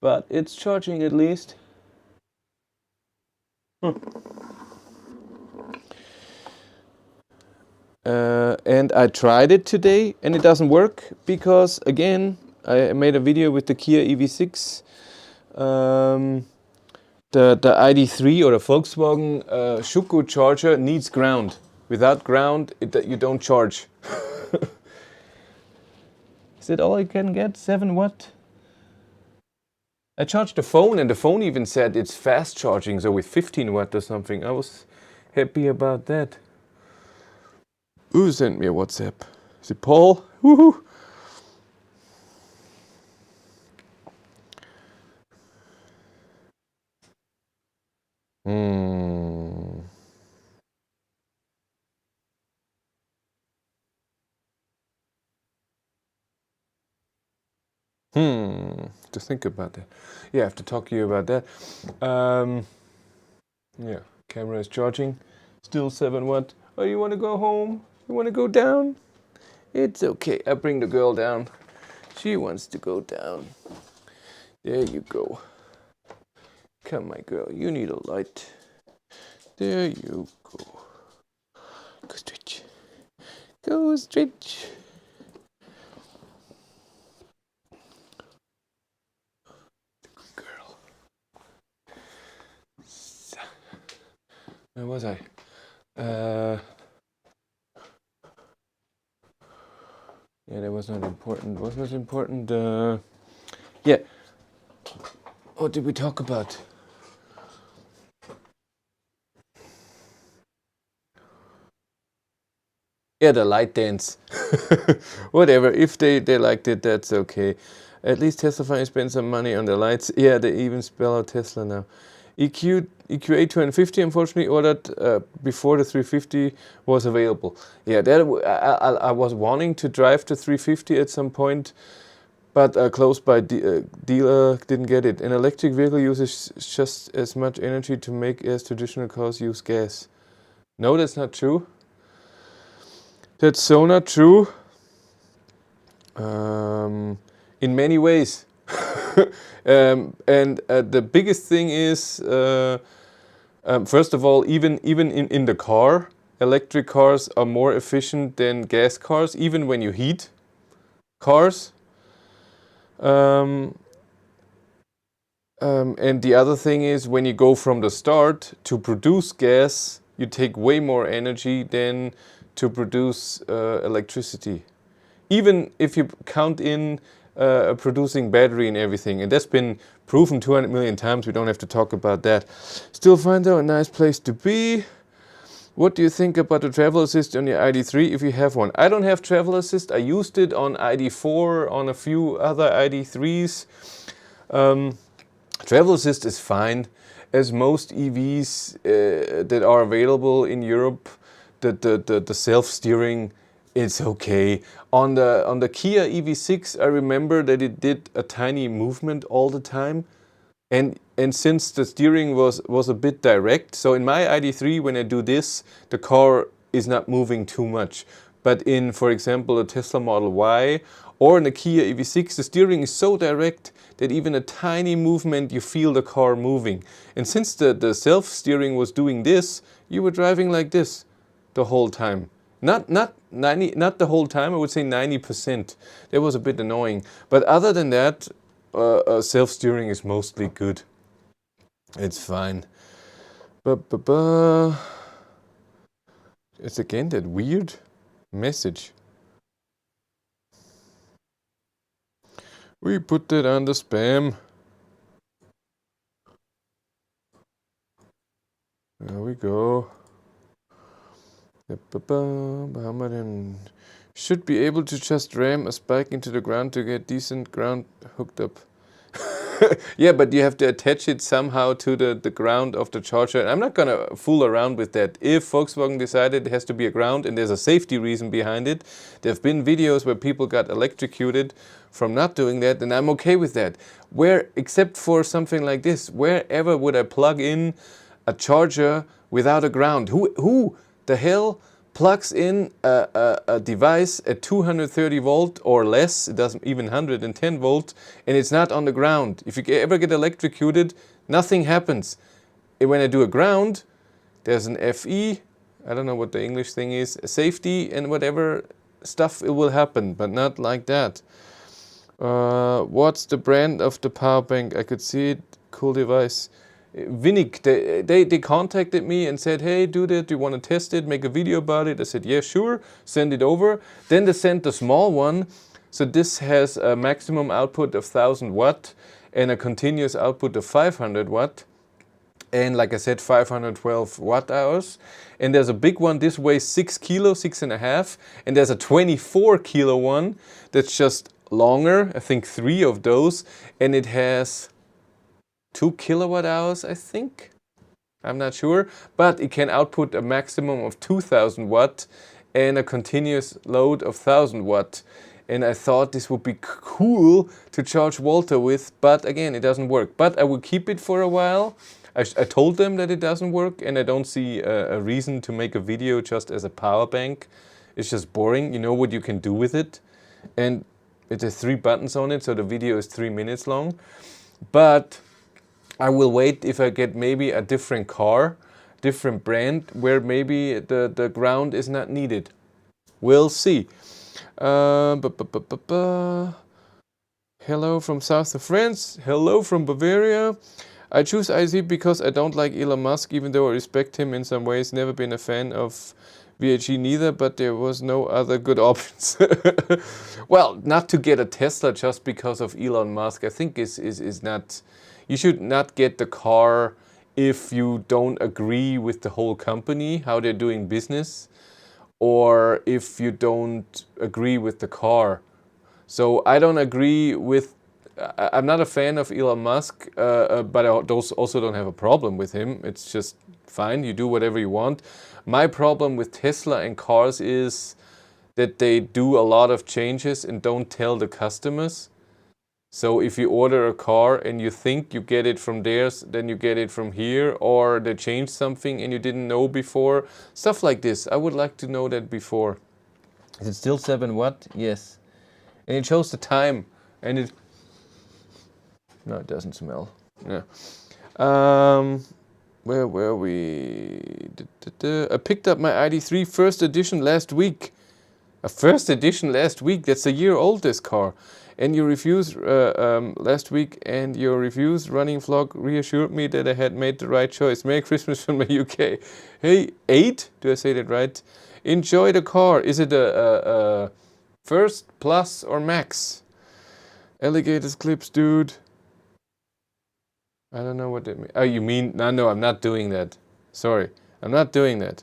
but it's charging at least. And I tried it today and it doesn't work because, again, I made a video with the Kia EV6. The ID3 or the Volkswagen Schuko charger needs ground. Without ground, you don't charge. Is that all I can get? 7 watt? I charged the phone and the phone even said it's fast charging, so with 15 watt or something. I was happy about that. Who sent me a WhatsApp? Is it Paul? Woohoo! To think about that. Yeah, I have to talk to you about that. Yeah, camera is charging. Still 7 watt. Oh, you want to go home? You want to go down? It's okay. I bring the girl down. She wants to go down. There you go. Come, my girl. You need a light. There you go. Go stretch. Go stretch. Girl. Where was I? Yeah, that was not important. What was important? Yeah. What did we talk about? Yeah, the light dance. Whatever. If they liked it, that's okay. At least Tesla finally spent some money on the lights. Yeah, they even spell out Tesla now. EQA 250 unfortunately ordered before the 350 was available. Yeah, I was wanting to drive the 350 at some point, but a close by dealer didn't get it. An electric vehicle uses just as much energy to make as traditional cars use gas. No, that's not true. That's so not true. In many ways. And the biggest thing is, first of all, even in the car, electric cars are more efficient than gas cars, even when you heat cars. And the other thing is, when you go from the start to produce gas, you take way more energy than to produce electricity. Even if you count in producing battery and everything, and that's been proven 200 million times, we don't have to talk about that. Still find though a nice place to be. What do you think about the travel assist on your ID3 if you have one? I don't have travel assist. I used it on ID4, on a few other ID3s. Travel assist is fine, as most EVs that are available in Europe, the self-steering, it's okay. On the Kia EV6, I remember that it did a tiny movement all the time, and since the steering was a bit direct, so in my ID3 when I do this, the car is not moving too much. But in, for example, a Tesla Model Y or in a Kia EV6, the steering is so direct that even a tiny movement you feel the car moving. And since the self-steering was doing this, you were driving like this the whole time. Not the whole time, I would say 90%. That was a bit annoying. But other than that, self-steering is mostly good. It's fine. It's again that weird message. We put that under spam. There we go. Should be able to just ram a spike into the ground to get decent ground hooked up. Yeah, but you have to attach it somehow to the ground of the charger. I'm not gonna fool around with that. If Volkswagen decided it has to be a ground and there's a safety reason behind it, there have been videos where people got electrocuted from not doing that, and I'm okay with that. Where, except for something like this, wherever would I plug in a charger without a ground? Who the hell plugs in a device at 230 volt or less, it doesn't even 110 volt, and it's not on the ground? If you ever get electrocuted, nothing happens. And when I do a ground, there's an FE, I don't know what the English thing is, a safety and whatever stuff, it will happen, but not like that. What's the brand of the power bank? I could see it, cool device. Vinik, they contacted me and said, hey, do that, do you want to test it, make a video about it? I said, yeah, sure, send it over. Then they sent the small one. So this has a maximum output of 1000 watt and a continuous output of 500 watt. And like I said, 512 watt hours. And there's a big one, this weighs 6 kilo, 6.5. And there's a 24 kilo one that's just longer, I think 3 of those. And it has 2 kilowatt hours, I think. I'm not sure, but it can output a maximum of 2000 watt and a continuous load of 1000 watt. And I thought this would be cool to charge Walter with, but again, it doesn't work. But I will keep it for a while. I told them that it doesn't work, and I don't see a reason to make a video just as a power bank. It's just boring. You know what you can do with it. And it has 3 buttons on it, so the video is 3 minutes long. But I will wait if I get maybe a different car, different brand, where maybe the ground is not needed. We'll see. Hello from south of France. Hello from Bavaria. I choose IZ because I don't like Elon Musk, even though I respect him in some ways. Never been a fan of VHE neither, but there was no other good options. Well, not to get a Tesla just because of Elon Musk, I think is not... You should not get the car if you don't agree with the whole company, how they're doing business, or if you don't agree with the car. So I don't agree with, I'm not a fan of Elon Musk, but I also don't have a problem with him. It's just fine, you do whatever you want. My problem with Tesla and cars is that they do a lot of changes and don't tell the customers. So if you order a car and you think you get it from theirs, then you get it from here, or they change something and you didn't know before. Stuff like this. I would like to know that before. Is it still 7 watt? Yes. And it shows the time. And it... No, it doesn't smell. Yeah. Where were we? I picked up my ID3 first edition last week. A first edition last week? That's a year old, this car. And your reviews last week, and your reviews running vlog reassured me that I had made the right choice. Merry Christmas from the UK. Hey, 8? Do I say that right? Enjoy the car. Is it a first, plus, or max? Alligators clips, dude. I don't know what that means. Oh, you mean... No, I'm not doing that. Sorry, I'm not doing that.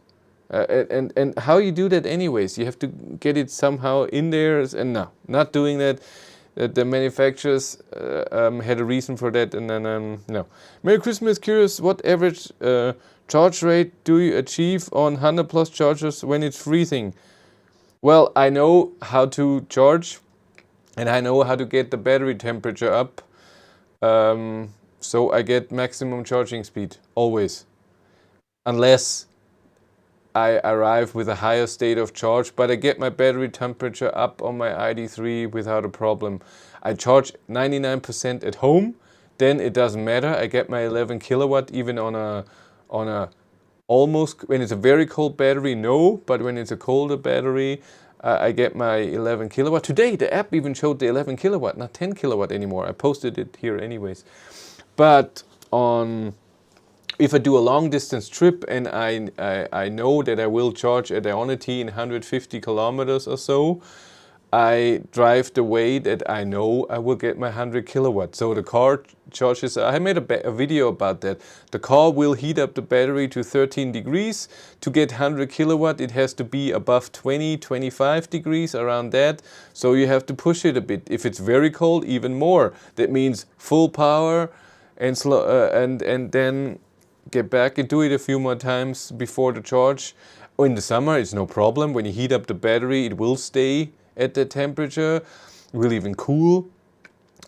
And how you do that anyways? You have to get it somehow in there, and no, not doing that. The manufacturers had a reason for that, and then no. Merry Christmas. Curious, what average charge rate do you achieve on 100 plus chargers when it's freezing? Well, I know how to charge, and I know how to get the battery temperature up, so I get maximum charging speed always, unless I arrive with a higher state of charge, but I get my battery temperature up on my ID3 without a problem. I charge 99% at home, then it doesn't matter. I get my 11 kilowatt even on a almost, when it's a very cold battery, no, but when it's a colder battery, I get my 11 kilowatt. Today the app even showed the 11 kilowatt, not 10 kilowatt anymore. I posted it here anyways. But if I do a long distance trip and I know that I will charge at Ionity in 150 kilometers or so, I drive the way that I know I will get my 100 kilowatt. So the car charges, I made a video about that. The car will heat up the battery to 13 degrees. To get 100 kilowatt, it has to be above 20, 25 degrees, around that. So you have to push it a bit. If it's very cold, even more. That means full power and slow, and then get back and do it a few more times before the charge. In the summer, it's no problem. When you heat up the battery, it will stay at that temperature. It will even cool.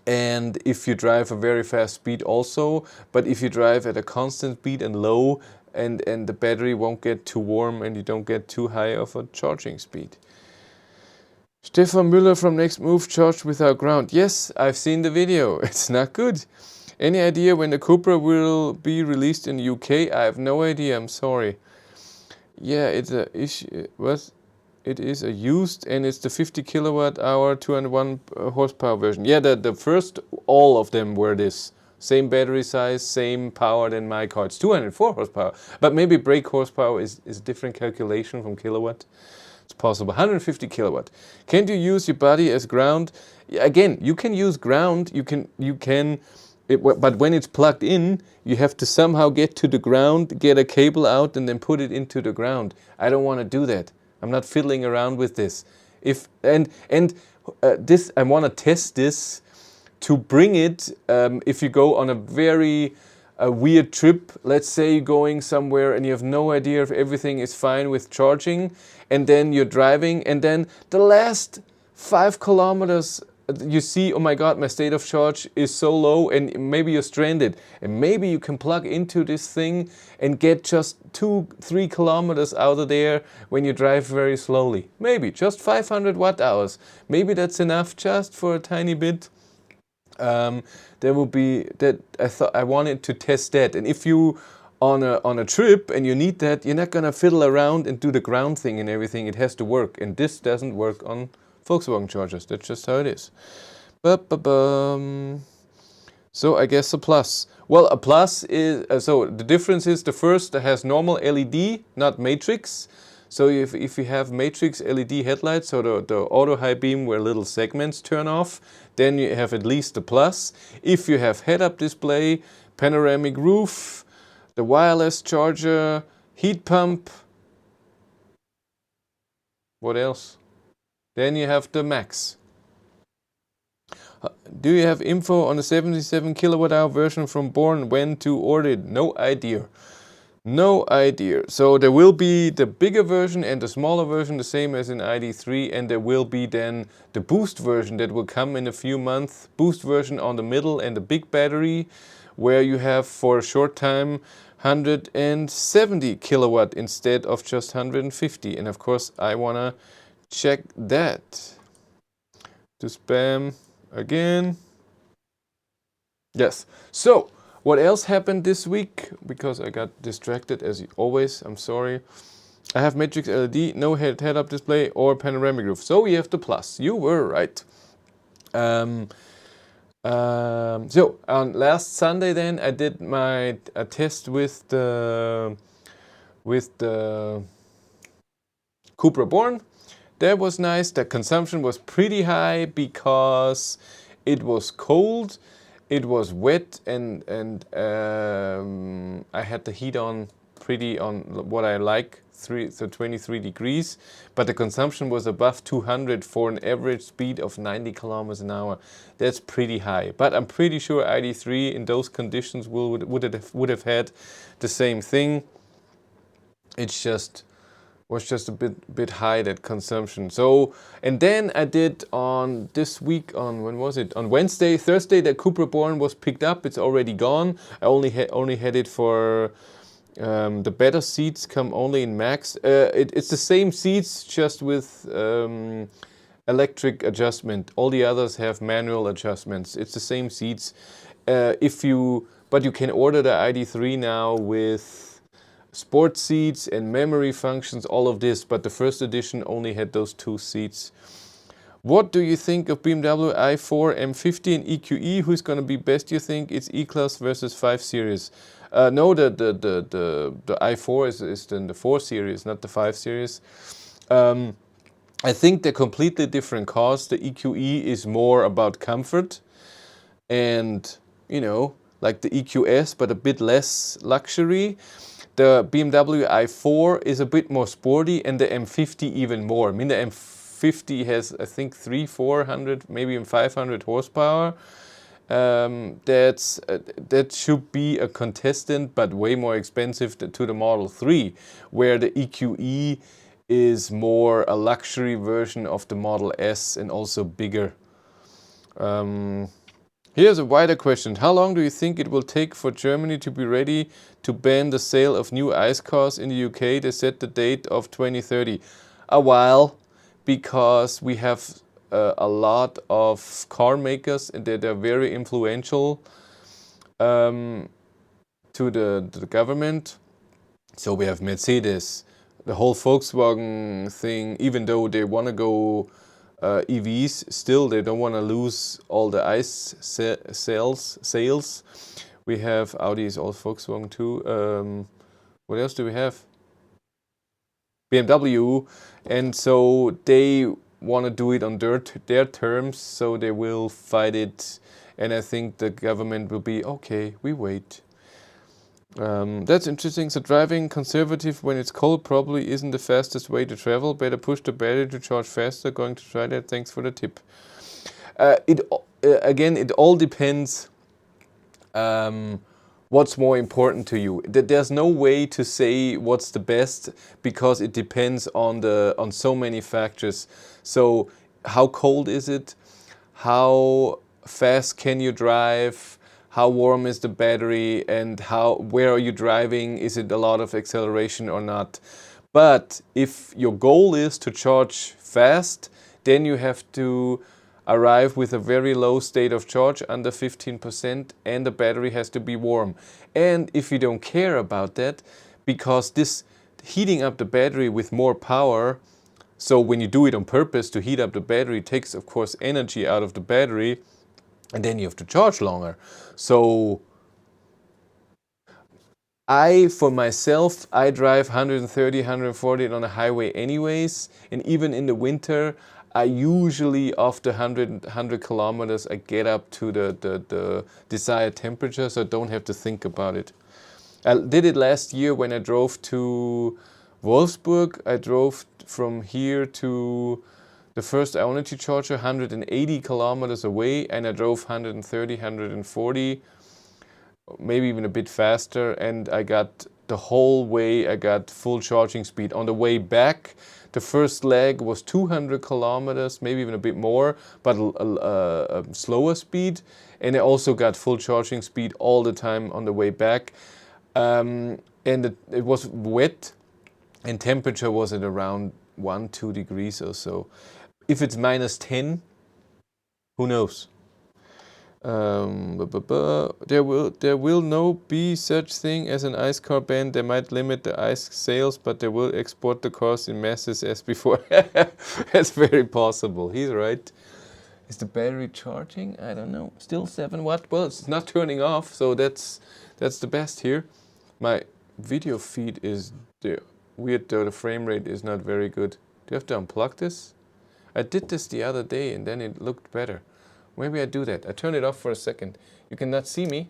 And if you drive a very fast speed also, but if you drive at a constant speed and low, and the battery won't get too warm and you don't get too high of a charging speed. Stefan Müller from Next Move charged without ground. Yes, I've seen the video. It's not good. Any idea when the Cupra will be released in the UK? I have no idea, I'm sorry. Yeah, it's a issue. It is a used, and it's the 50 kilowatt hour, 201 horsepower version. Yeah, the first, all of them were this. Same battery size, same power than my car. It's 204 horsepower. But maybe brake horsepower is a different calculation from kilowatt. It's possible. 150 kilowatt. Can't you use your body as ground? Again, you can use ground. But when it's plugged in, you have to somehow get to the ground, get a cable out, and then put it into the ground. I don't want to do that. I'm not fiddling around with this. This I want to test this to bring it. If you go on a very weird trip, let's say you're going somewhere and you have no idea if everything is fine with charging, and then you're driving, and then the last 5 kilometers you see, oh my God, my state of charge is so low, and maybe you're stranded, and maybe you can plug into this thing and get just 2-3 kilometers out of there when you drive very slowly. Maybe just 500 watt hours. Maybe that's enough just for a tiny bit. There will be that. I wanted to test that, and if you on a trip and you need that, you're not gonna fiddle around and do the ground thing and everything. It has to work, and this doesn't work on Volkswagen chargers. That's just how it is. So I guess a plus. Well, a plus is, so the difference is the first has normal LED, not matrix. So if you have matrix LED headlights, so the auto high beam where little segments turn off, then you have at least a plus. If you have head-up display, panoramic roof, the wireless charger, heat pump, What else? Then you have the max. Do you have info on the 77 kilowatt hour version from Born? When to order it? No idea. No idea. So there will be the bigger version and the smaller version, the same as in ID3, and there will be then the boost version that will come in a few months. Boost version on the middle and the big battery, where you have for a short time 170 kilowatt instead of just 150. And of course I wanna check that. To spam again. Yes. So what else happened this week? Because I got distracted as always, I'm sorry. I have matrix LED, no head-up display or panoramic roof. So we have the plus. You were right. So on last Sunday then I did my test with the Cupra Born. That was nice. The consumption was pretty high because it was cold. It was wet and I had the heat on pretty on what I like, 23 degrees, but the consumption was above 200 for an average speed of 90 kilometers an hour. That's pretty high, but I'm pretty sure ID3 in those conditions would have had the same thing. It's was just a bit high, that consumption. So, and then I did on this week, on when was it? On Thursday, the Cupra Born was picked up. It's already gone. I only had it for the better seats come only in max. It's the same seats, just with electric adjustment. All the others have manual adjustments. It's the same seats. But you can order the ID3 now with sport seats and memory functions, all of this, but the first edition only had those two seats. What do you think of BMW i4 M50 and EQE? Who's going to be best, you think? It's E-Class versus 5 Series. No, the i4 is then the 4 Series, not the 5 Series. I think they're completely different cars. The EQE is more about comfort and, you know, like the EQS, but a bit less luxury. The BMW i4 is a bit more sporty, and the M50 even more. I mean, the M50 has, I think, 400, maybe even 500 horsepower. That should be a contestant, but way more expensive to the Model 3, where the EQE is more a luxury version of the Model S and also bigger. Here's a wider question. How long do you think it will take for Germany to be ready to ban the sale of new ICE cars in the UK? They set the date of 2030. A while, because we have a lot of car makers and they're very influential to the government. So we have Mercedes, the whole Volkswagen thing, even though they want to go EVs, still they don't want to lose all the ICE sales. We have Audi is all Volkswagen too. What else do we have? BMW, and so they want to do it on their terms, so they will fight it, and I think the government will be okay, we wait. That's interesting. So driving conservative when it's cold probably isn't the fastest way to travel. Better push the battery to charge faster. Going to try that. Thanks for the tip. Again, it all depends what's more important to you. There's no way to say what's the best because it depends on so many factors. So how cold is it? How fast can you drive? How warm is the battery, and where are you driving? Is it a lot of acceleration or not? But if your goal is to charge fast, then you have to arrive with a very low state of charge, under 15%, and the battery has to be warm. And if you don't care about that, because this heating up the battery with more power, so when you do it on purpose to heat up the battery, it takes of course energy out of the battery, and then you have to charge longer. So for myself, I drive 130, 140 on a highway anyways, and even in the winter, I usually after 100 kilometers, I get up to the desired temperature, so I don't have to think about it. I did it last year when I drove to, Wolfsburg, I drove from here to the first Ionity charger 180 kilometers away, and I drove 130, 140, maybe even a bit faster, and I got the whole way, I got full charging speed. On the way back, the first leg was 200 kilometers, maybe even a bit more, but a slower speed. And I also got full charging speed all the time on the way back. And it was wet, and temperature was at around 1-2 degrees or so. If it's -10, who knows? There will no be such thing as an ICE car ban. They might limit the ICE sales, but they will export the cars in masses as before. That's very possible. He's right. Is the battery charging? I don't know. Still 7 watt. Well, it's not turning off, so that's the best here. My video feed is weird though. The frame rate is not very good. Do you have to unplug this? I did this the other day and then it looked better. Maybe I do that. I turn it off for a second. You cannot see me.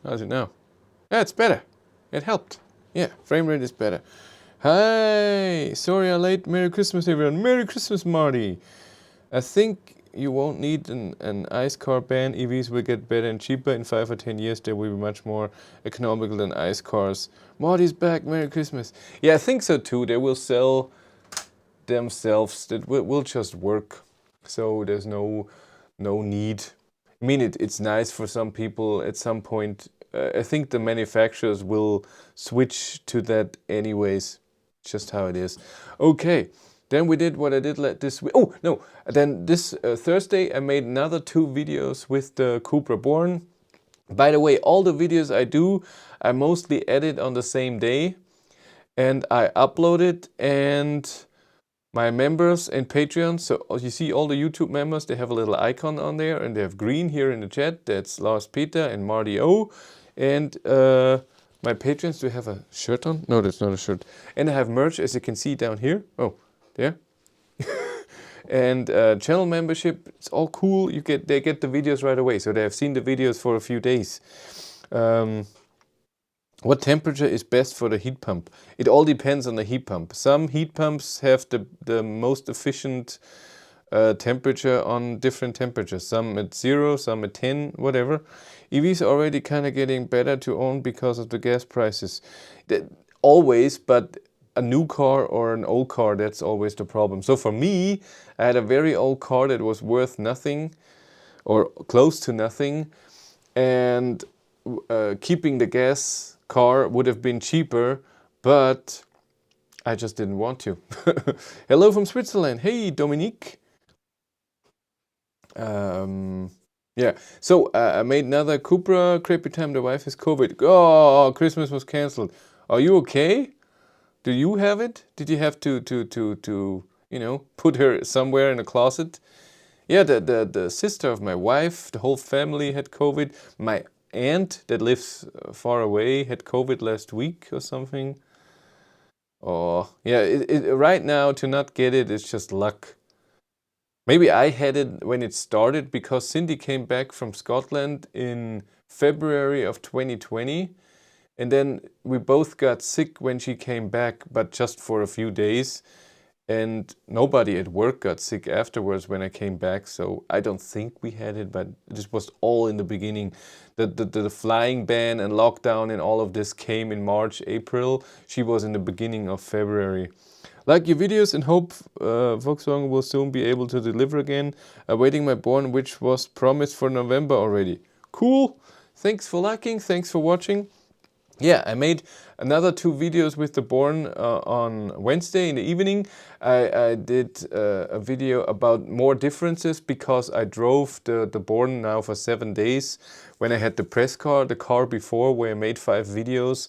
How's it now? Yeah, it's better. It helped. Yeah, frame rate is better. Hi! Sorry I'm late. Merry Christmas, everyone. Merry Christmas, Marty. I think you won't need an ICE car ban. EVs will get better and cheaper. In 5 or 10 years, they will be much more economical than ICE cars. Marty's back. Merry Christmas. Yeah, I think so too. They will sell themselves. That will just work. So there's no need. I mean, it's nice for some people at some point. I think the manufacturers will switch to that anyways. Just how it is. Okay. Then we did what I did this week. Oh, no. Then this Thursday, I made another 2 videos with the Cupra Born. By the way, all the videos I do, I mostly edit on the same day. And I upload it, and my members and Patreon, so you see all the YouTube members, they have a little icon on there, and they have green here in the chat. That's Lars Peter and Marty O. And my patrons, do you have a shirt on? No, that's not a shirt. And I have merch, as you can see down here. Oh. There. And channel membership, it's all cool. They get the videos right away, so they have seen the videos for a few days. What temperature is best for the heat pump? It all depends on the heat pump. Some heat pumps have the most efficient temperature on different temperatures. Some at 0, some at 10, whatever. EVs are already kind of getting better to own because of the gas prices. Always, but a new car or an old car, that's always the problem. So for me, I had a very old car that was worth nothing or close to nothing, and keeping the gas car would have been cheaper, but I just didn't want to. Hello from Switzerland. Hey, Dominique. Yeah, so I made another Cupra. Crappy time, the wife has COVID. Oh, Christmas was cancelled. Are you okay? Do you have it? Did you have to you know, put her somewhere in a closet? Yeah, the sister of my wife, the whole family had COVID. My aunt that lives far away had COVID last week or something. Oh, yeah, right now to not get it is just luck. Maybe I had it when it started because Cindy came back from Scotland in February of 2020. And then we both got sick when she came back, but just for a few days. And nobody at work got sick afterwards when I came back. So I don't think we had it, but this was all in the beginning. The flying ban and lockdown and all of this came in March, April. She was in the beginning of February. Like your videos and hope Volkswagen will soon be able to deliver again. Awaiting my Born, which was promised for November already. Cool. Thanks for liking. Thanks for watching. Yeah, I made another 2 videos with the Born on Wednesday in the evening. I did a video about more differences because I drove the Born now for 7 days. When I had the press car, the car before where I made 5 videos,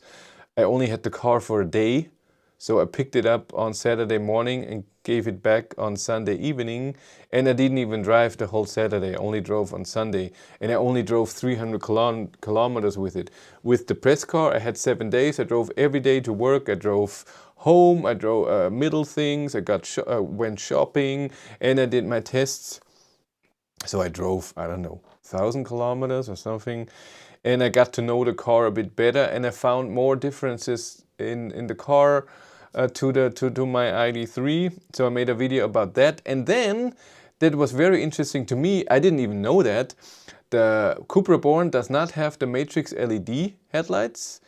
I only had the car for a day. So I picked it up on Saturday morning and gave it back on Sunday evening. And I didn't even drive the whole Saturday. I only drove on Sunday. And I only drove 300 kilometers with it. With the press car, I had 7 days. I drove every day to work. I drove home. I drove middle things. I went shopping. And I did my tests. So I drove, I don't know, 1,000 kilometers or something, and I got to know the car a bit better, and I found more differences in the car to my ID3. So I made a video about that, and then that was very interesting to me. I didn't even know that the Cupra Born does not have the Matrix LED headlights.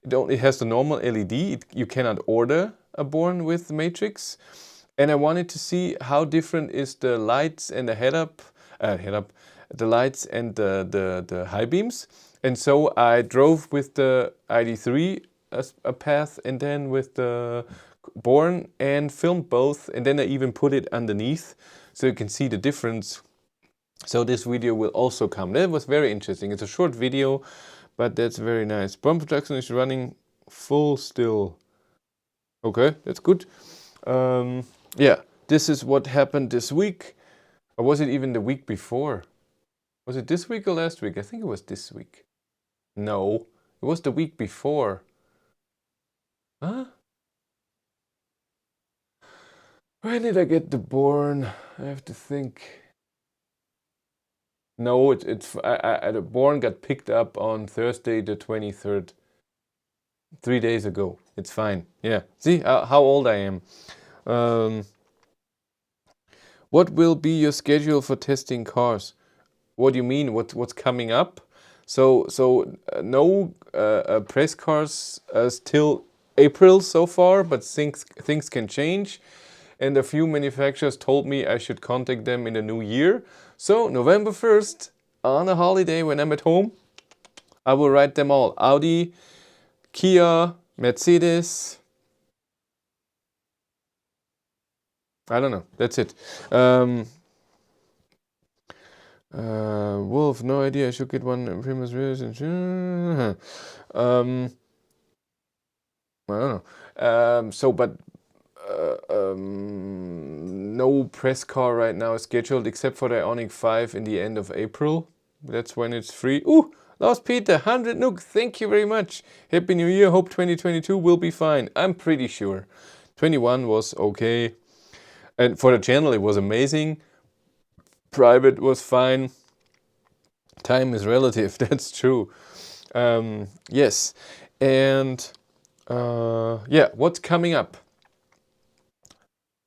It has the normal LED. You cannot order a Born with Matrix. And I wanted to see how different is the lights and the the lights and the high beams. And so I drove with the ID3 a path, and then with the Born, and filmed both, and then I even put it underneath so you can see the difference. So this video will also come. That was very interesting. It's a short video, but that's very nice. Bomb production is running full still. Okay, that's good. Yeah, this is what happened this week. Or was it even the week before? Was it this week or last week? I think it was this week. No, it was the week before. Huh? When did I get the Born? I have to think. No, the Born got picked up on Thursday the 23rd. 3 days ago. It's fine. Yeah. See how old I am. What will be your schedule for testing cars? What do you mean? What's coming up? So no press cars till April so far, but things can change. And a few manufacturers told me I should contact them in the new year. So November 1st, on a holiday when I'm at home, I will write them all. Audi, Kia, Mercedes. I don't know. That's it. Wolf, no idea. I should get one famous I don't know. No press car right now is scheduled except for the Ioniq 5 in the end of April. That's when it's free. Ooh, Lars Peter, 100 Nook. Thank you very much. Happy New Year. Hope 2022 will be fine. I'm pretty sure. 21 was okay. And for the channel, it was amazing. Private was fine. Time is relative. That's true. Yes. And yeah, what's coming up?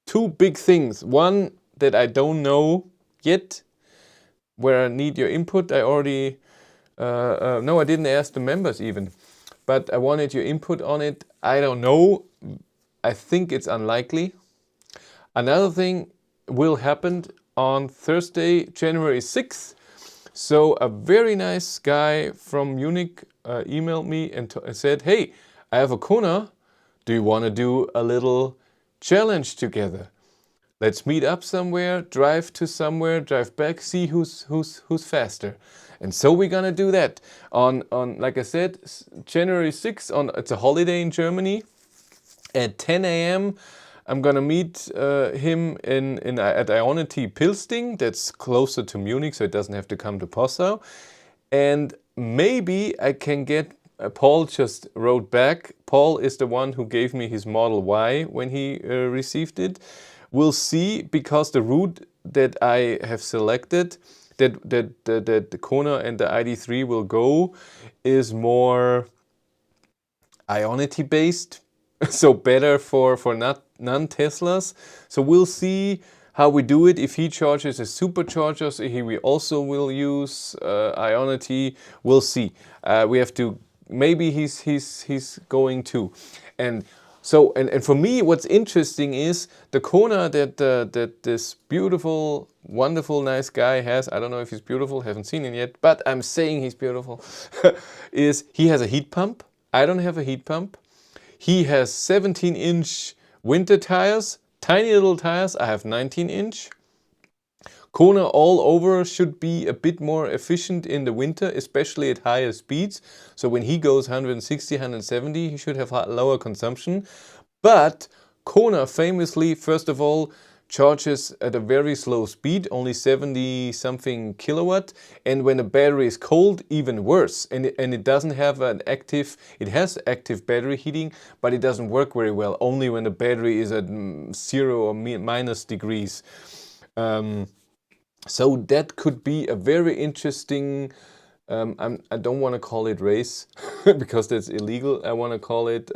Two big things. One that I don't know yet, where I need your input. I already, no, I didn't ask the members even, but I wanted your input on it. I don't know. I think it's unlikely. Another thing will happen on Thursday, January 6th. So a very nice guy from Munich emailed me and said, hey, I have a Kona. Do you want to do a little challenge together? Let's meet up somewhere, drive to somewhere, drive back, see who's faster. And so we're gonna do that on like I said, January 6th. It's a holiday in Germany. At 10 a.m. I'm gonna meet him at Ionity Pilsting. That's closer to Munich, so it doesn't have to come to Passau. And maybe I can get. Paul just wrote back. Paul is the one who gave me his Model Y when he received it. We'll see, because the route that I have selected, that the Kona and the ID3 will go, is more Ionity based, so better for non-Teslas. So we'll see how we do it. If he charges a supercharger, so we also will use Ionity. We'll see. We have to. Maybe he's going to, and so and for me, what's interesting is the Kona that this beautiful, wonderful, nice guy has. I don't know if he's beautiful. Haven't seen him yet, but I'm saying he's beautiful. Is he has a heat pump? I don't have a heat pump. He has 17-inch winter tires, tiny little tires. I have 19-inch. Kona all over should be a bit more efficient in the winter, especially at higher speeds. So when he goes 160, 170, he should have lower consumption. But Kona famously, first of all, charges at a very slow speed, only 70 something kilowatt. And when the battery is cold, even worse. And it doesn't have an active, it has active battery heating, but it doesn't work very well, only when the battery is at 0 or minus degrees. So that could be a very interesting, I don't want to call it race because that's illegal. I want to call it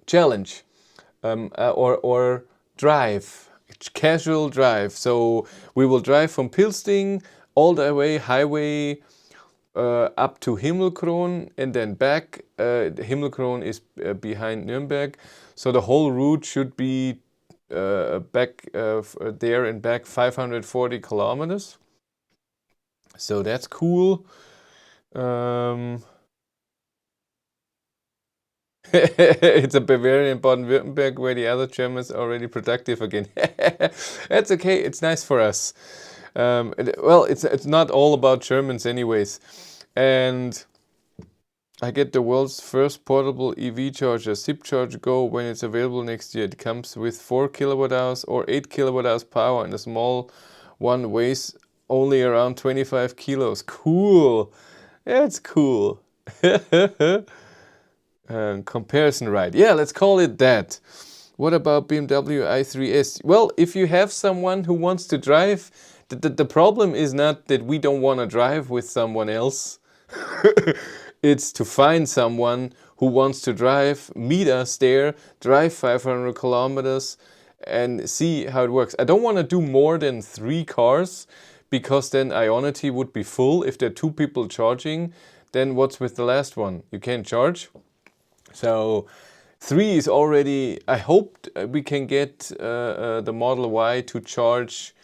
challenge, or drive, casual drive. So we will drive from Pilsting all the way highway up to Himmelkron and then back. Himmelkron is behind Nürnberg, so the whole route should be back there and back 540 kilometers. So that's cool. It's a Bavarian in Baden-Württemberg where the other Germans are already productive again. That's okay. It's nice for us. Well, it's not all about Germans anyways. And I get the world's first portable EV charger, ZipCharge Go, when it's available next year. It comes with 4 kilowatt hours or 8 kilowatt hours power, and the small one weighs only around 25 kilos. Cool. That's cool. Comparison ride. Yeah, let's call it that. What about BMW i3s? Well, if you have someone who wants to drive, the problem is not that we don't want to drive with someone else. It's to find someone who wants to drive, meet us there, drive 500 kilometers and see how it works. I don't want to do more than 3 cars because then Ionity would be full. If there are 2 people charging, then what's with the last one? You can't charge. So 3 is already, I hope we can get the Model Y to charge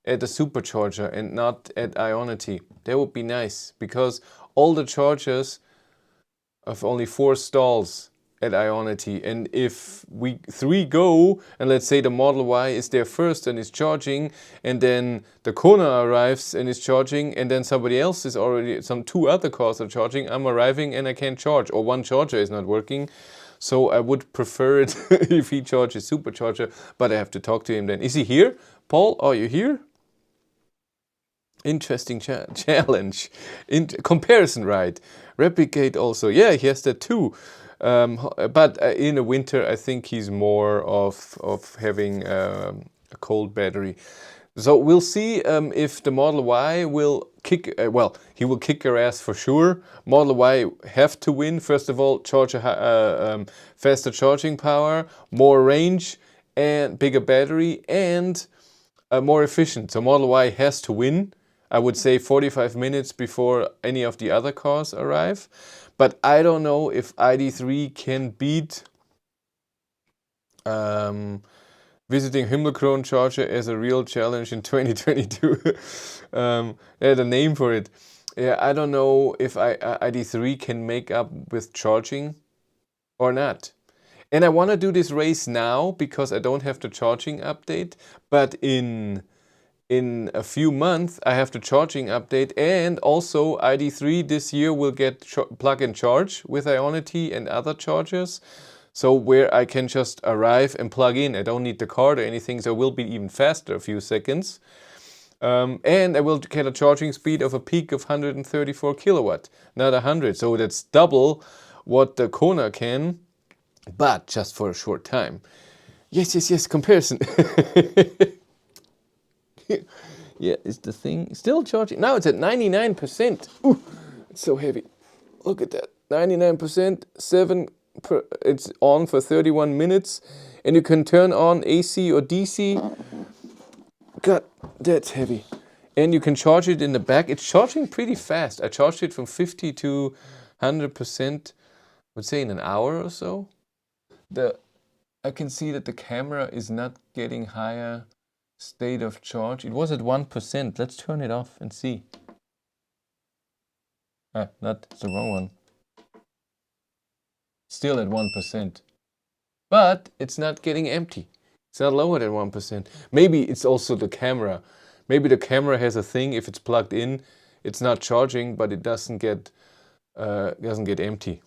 at a supercharger and not at Ionity. That would be nice because all the chargers have only 4 stalls at Ionity, and if we 3 go and let's say the Model Y is there first and is charging, and then the Kona arrives and is charging, and then somebody else is already, 2 other cars are charging, I'm arriving and I can't charge, or one charger is not working. So I would prefer it if he charges supercharger, but I have to talk to him then. Is he here? Paul, are you here? Interesting challenge. Comparison ride. Replicate also. Yeah, he has that too. But in the winter, I think he's more of having a cold battery. So we'll see if the Model Y will kick, well, he will kick your ass for sure. Model Y have to win. First of all, faster charging power, more range, and bigger battery, and more efficient. So Model Y has to win. I would say 45 minutes before any of the other cars arrive. But I don't know if ID3 can beat visiting Himmelkron charger as a real challenge in 2022. Yeah, the name for it. Yeah, I don't know if ID3 can make up with charging or not. And I want to do this race now because I don't have the charging update. But in a few months I have the charging update, and also ID3 this year will get plug and charge with Ionity and other chargers. So where I can just arrive and plug in. I don't need the card or anything, so it will be even faster, a few seconds. And I will get a charging speed of a peak of 134 kilowatt, not 100. So that's double what the Kona can, but just for a short time. Yes, comparison. Yeah, is the thing still charging? Now it's at 99%. Ooh, it's so heavy. Look at that. 99%, it's on for 31 minutes. And you can turn on AC or DC. God, that's heavy. And you can charge it in the back. It's charging pretty fast. I charged it from 50 to 100%, I would say in an hour or so. I can see that the camera is not getting higher state of charge. It was at 1%. Let's turn it off and see. That's the wrong one. Still at 1%. But it's not getting empty. It's not lower than 1%. Maybe it's also the camera. Maybe the camera has a thing, if it's plugged in, it's not charging, but it doesn't get empty.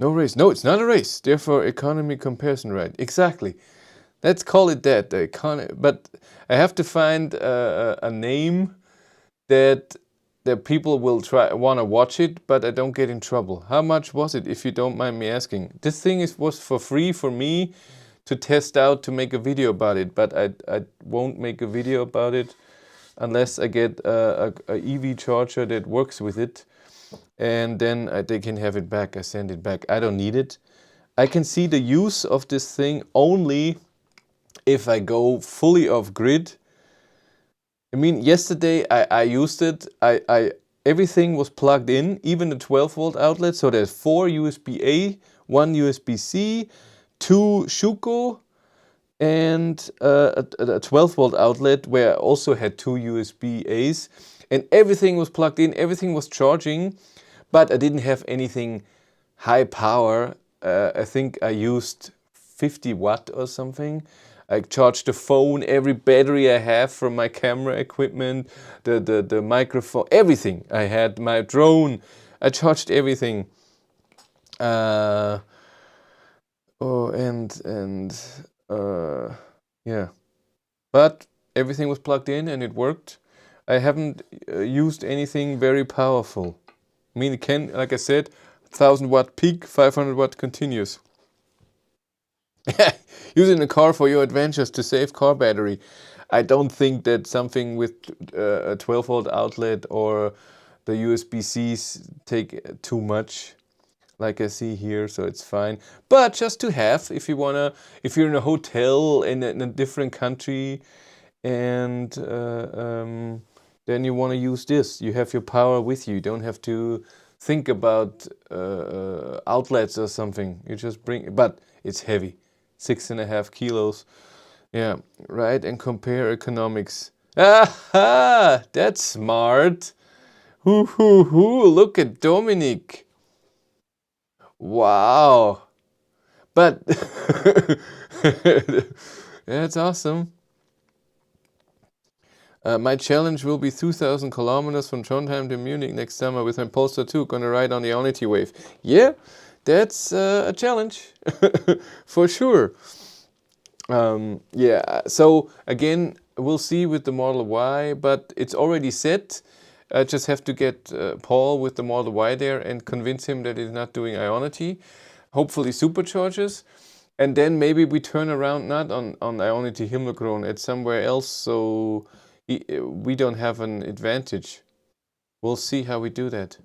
No race. No, it's not a race. Therefore, economy comparison ride. Exactly. Let's call it that. But I have to find a name that people will want to watch it, but I don't get in trouble. How much was it, if you don't mind me asking? This thing was for free for me to test out to make a video about it, but I won't make a video about it unless I get a EV charger that works with it, and then they can have it back. I send it back. I don't need it. I can see the use of this thing only if I go fully off grid. I mean, yesterday I used it. Everything was plugged in, even the 12-volt outlet. So there's 4 USB-A, 1 USB-C, 2 Schuko, and a 12-volt outlet where I also had 2 USB-As. And everything was plugged in, everything was charging, but I didn't have anything high power. I think I used 50 watt or something. I charged the phone, every battery I have from my camera equipment, the microphone, everything. I had my drone. I charged everything. Yeah. But everything was plugged in and it worked. I haven't used anything very powerful. I mean, it can, like I said, 1000 watt peak, 500 watt continuous. Use it in a car for your adventures to save car battery. I don't think that something with a 12-volt outlet or the USB-Cs take too much, like I see here, so it's fine. But just to have, if you wanna, if you're in a hotel in a different country, and then you wanna use this, you have your power with you. You don't have to think about outlets or something. You just bring, but it's heavy. 6.5 kilos. Yeah, right, and compare economics. Aha! That's smart. Hoo hoo hoo, look at Dominic. Wow. But that's awesome. My challenge will be 2,000 kilometers from Trondheim to Munich next summer with my Polestar 2. Gonna ride on the Ionity Wave. Yeah, that's a challenge for sure. Yeah, so again, we'll see with the Model Y, but it's already set. I just have to get Paul with the Model Y there and convince him that he's not doing Ionity. Hopefully superchargers. And then maybe we turn around not on Ionity Himmelkron, it's somewhere else, so we don't have an advantage. We'll see how we do that.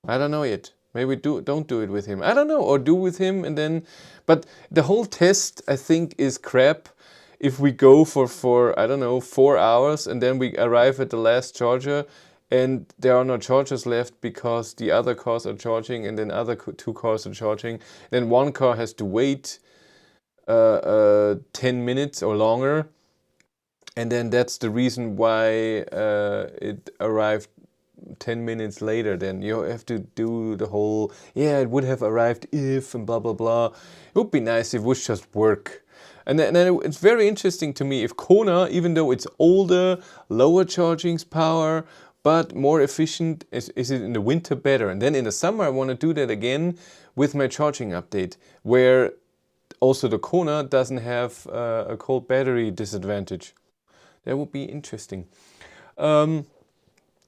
I don't know yet. Maybe don't do it with him. I don't know, or do with him and then. But the whole test, I think, is crap. If we go for I don't know, 4 hours and then we arrive at the last charger and there are no chargers left because the other cars are charging and then other 2 cars are charging, then one car has to wait 10 minutes or longer, and then that's the reason why it arrived 10 minutes later. Then you have to do the whole, yeah, it would have arrived if and blah blah blah. It would be nice if it would just work. And then it's very interesting to me if Kona, even though it's older, lower charging power, but more efficient, is it in the winter better? And then in the summer I want to do that again with my charging update, where also the Kona doesn't have a cold battery disadvantage. That would be interesting.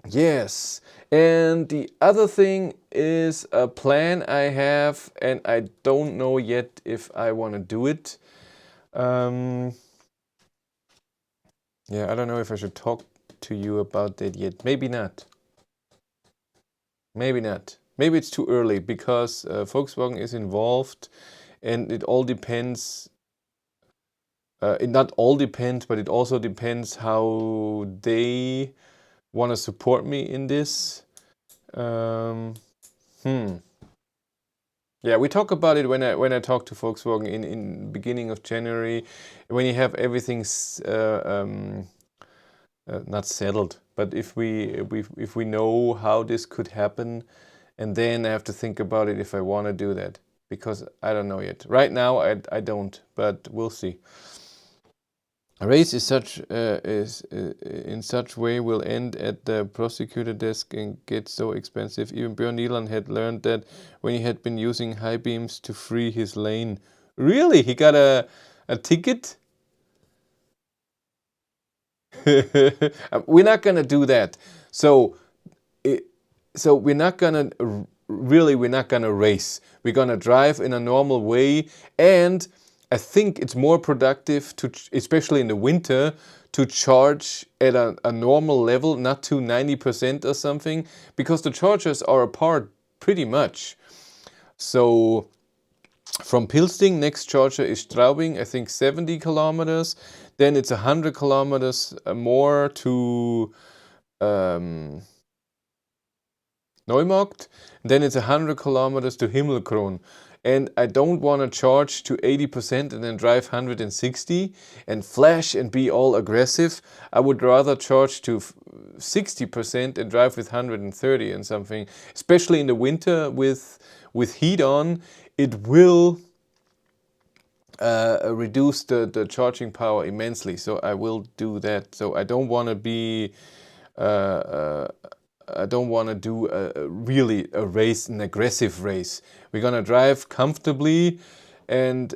Yes, and the other thing is a plan I have, and I don't know yet if I want to do it. Yeah, I don't know if I should talk to you about that yet. Maybe not. Maybe not. Maybe it's too early because Volkswagen is involved, and it all depends. It not all depends, but it also depends how they want to support me in this. Yeah, we talk about it when I talk to Volkswagen in beginning of January, when you have everything not settled, but if we know how this could happen, and then I have to think about it if I want to do that, because I don't know yet. Right now I don't, but we'll see. A race in such way will end at the prosecutor desk and get so expensive. Even Björn Nieland had learned that when he had been using high beams to free his lane. Really? He got a ticket? We're not gonna do that. So we're not gonna race. We're gonna drive in a normal way, and I think it's more productive to, especially in the winter, to charge at a normal level, not to 90% or something, because the chargers are apart pretty much. So from Pilsting, next charger is Straubing, I think 70 kilometers. Then it's 100 kilometers more to Neumarkt. Then it's 100 kilometers to Himmelkron. And I don't want to charge to 80% and then drive 160 and flash and be all aggressive. I would rather charge to 60% and drive with 130 and something. Especially in the winter with heat on, it will reduce the charging power immensely. So I will do that. So I don't want to be I don't want to do really a race, an aggressive race. We're gonna drive comfortably and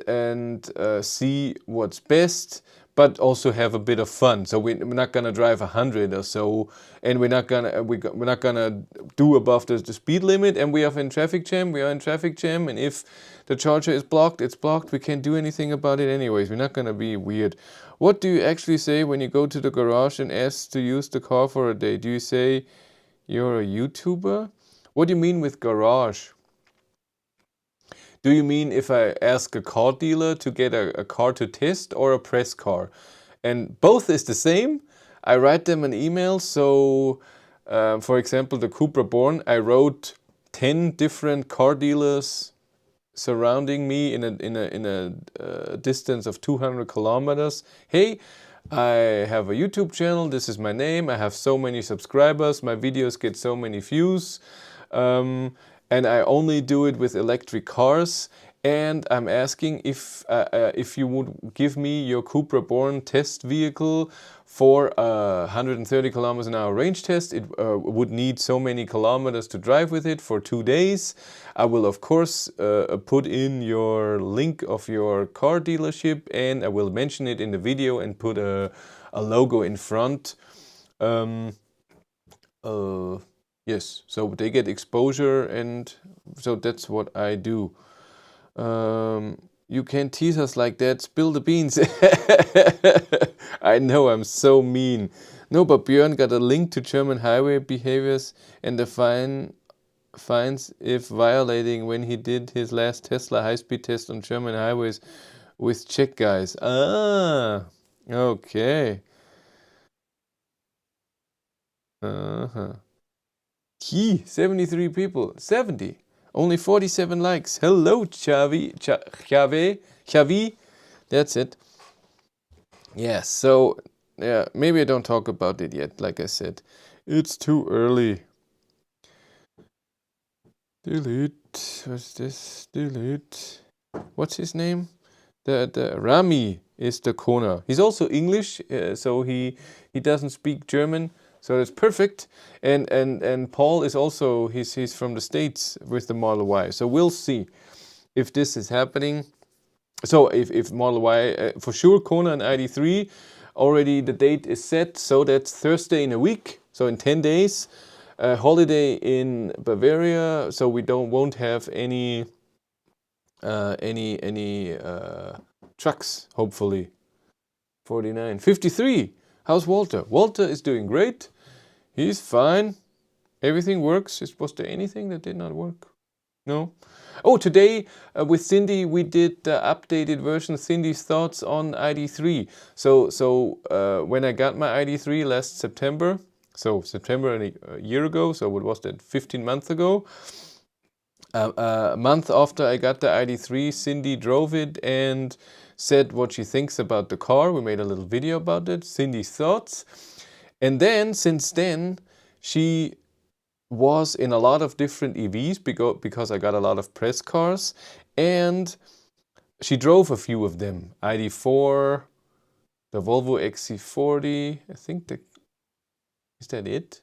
see what's best, but also have a bit of fun. So we're not gonna drive 100 or so, and we're not gonna do above the speed limit. And we are in traffic jam. We are in traffic jam, and if the charger is blocked, it's blocked. We can't do anything about it anyways. We're not gonna be weird. What do you actually say when you go to the garage and ask to use the car for a day? Do you say you're a YouTuber? What do you mean with garage? Do you mean if I ask a car dealer to get a car to test, or a press car? And both is the same. I write them an email. So, for example, the Cupra Born, I wrote 10 different car dealers surrounding me in a distance of 200 kilometers. Hey, I have a YouTube channel. This is my name. I have so many subscribers. My videos get so many views. And I only do it with electric cars. And I'm asking if you would give me your Cupra Born test vehicle for a 130 kilometers an hour range test. It would need so many kilometers to drive with it for 2 days. I will of course put in your link of your car dealership, and I will mention it in the video and put a logo in front. Yes, so they get exposure, and so that's what I do. You can't tease us like that. Spill the beans. I know, I'm so mean. No, but Björn got a link to German highway behaviors and the fines if violating when he did his last Tesla high-speed test on German highways with Czech guys. Ah, okay. Key, 73 people. 70. Only 47 likes. Hello, Xavi. That's it. Yeah, so, yeah, maybe I don't talk about it yet, like I said. It's too early. Delete. What's this? Delete. What's his name? The Rami is the Kona. He's also English, so he doesn't speak German. So that's perfect. And Paul is also, he's from the States with the Model Y. So we'll see if this is happening. So if Model Y, for sure, Kona and ID3, already the date is set. So that's Thursday in a week. So in 10 days, holiday in Bavaria. So we won't have any trucks, hopefully. 49, 53. How's Walter? Walter is doing great. He's fine. Everything works. Was there anything that did not work? No? Oh, today with Cindy we did the updated version, Cindy's thoughts on ID3. So when I got my ID3 last September, so September a year ago, so what was that, 15 months ago, a month after I got the ID3, Cindy drove it and said what she thinks about the car. We made a little video about it, Cindy's thoughts. And then, since then, she was in a lot of different EVs because I got a lot of press cars, and she drove a few of them. ID4, the Volvo XC40, I think is that it?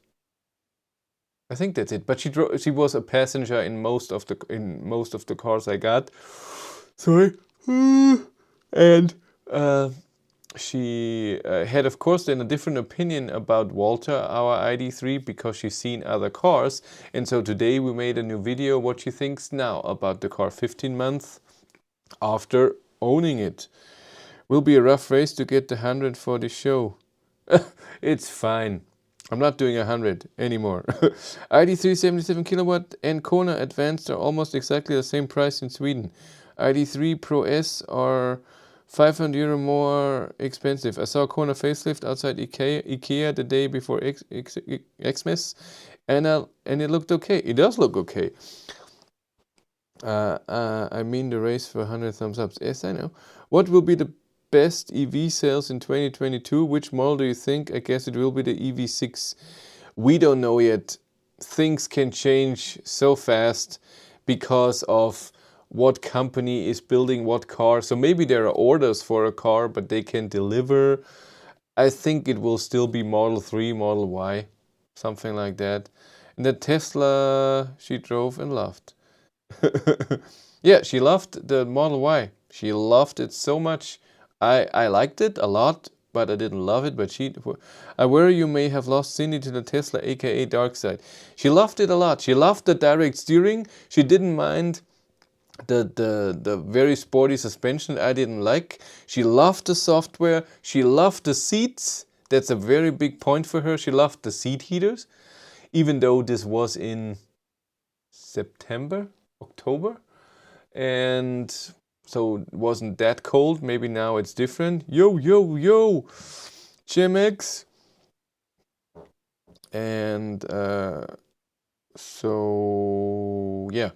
I think that's it. But she was a passenger in most of the cars I got. Sorry. And she had, of course, then a different opinion about Walter, our ID3, because she's seen other cars. And so today we made a new video what she thinks now about the car, 15 months after owning it. Will be a rough race to get the 100 for the show. It's fine. I'm not doing 100 anymore. ID3 77 kilowatt and Kona Advanced are almost exactly the same price in Sweden. ID3 Pro S are 500 euro more expensive. I saw Kona Facelift outside IKEA the day before Xmas, and it looked okay. It does look okay. I mean the race for 100 thumbs ups. Yes, I know. What will be the best EV sales in 2022? Which model do you think? I guess it will be the EV6. We don't know yet. Things can change so fast because of what company is building what car. So maybe there are orders for a car, but they can deliver. I think it will still be Model 3, Model Y, something like that. And the Tesla she drove and loved. Yeah, she loved the Model Y. She loved it so much. I liked it a lot, but I didn't love it. But I worry you may have lost Cindy to the Tesla, aka Dark Side. She loved it a lot. She loved the direct steering. She didn't mind the very sporty suspension I didn't like. She loved the software. She loved the seats. That's a very big point for her. She loved the seat heaters, even though this was in September, October, and so it wasn't that cold. Maybe now it's different. Yo, yo, yo, GMX. And so yeah,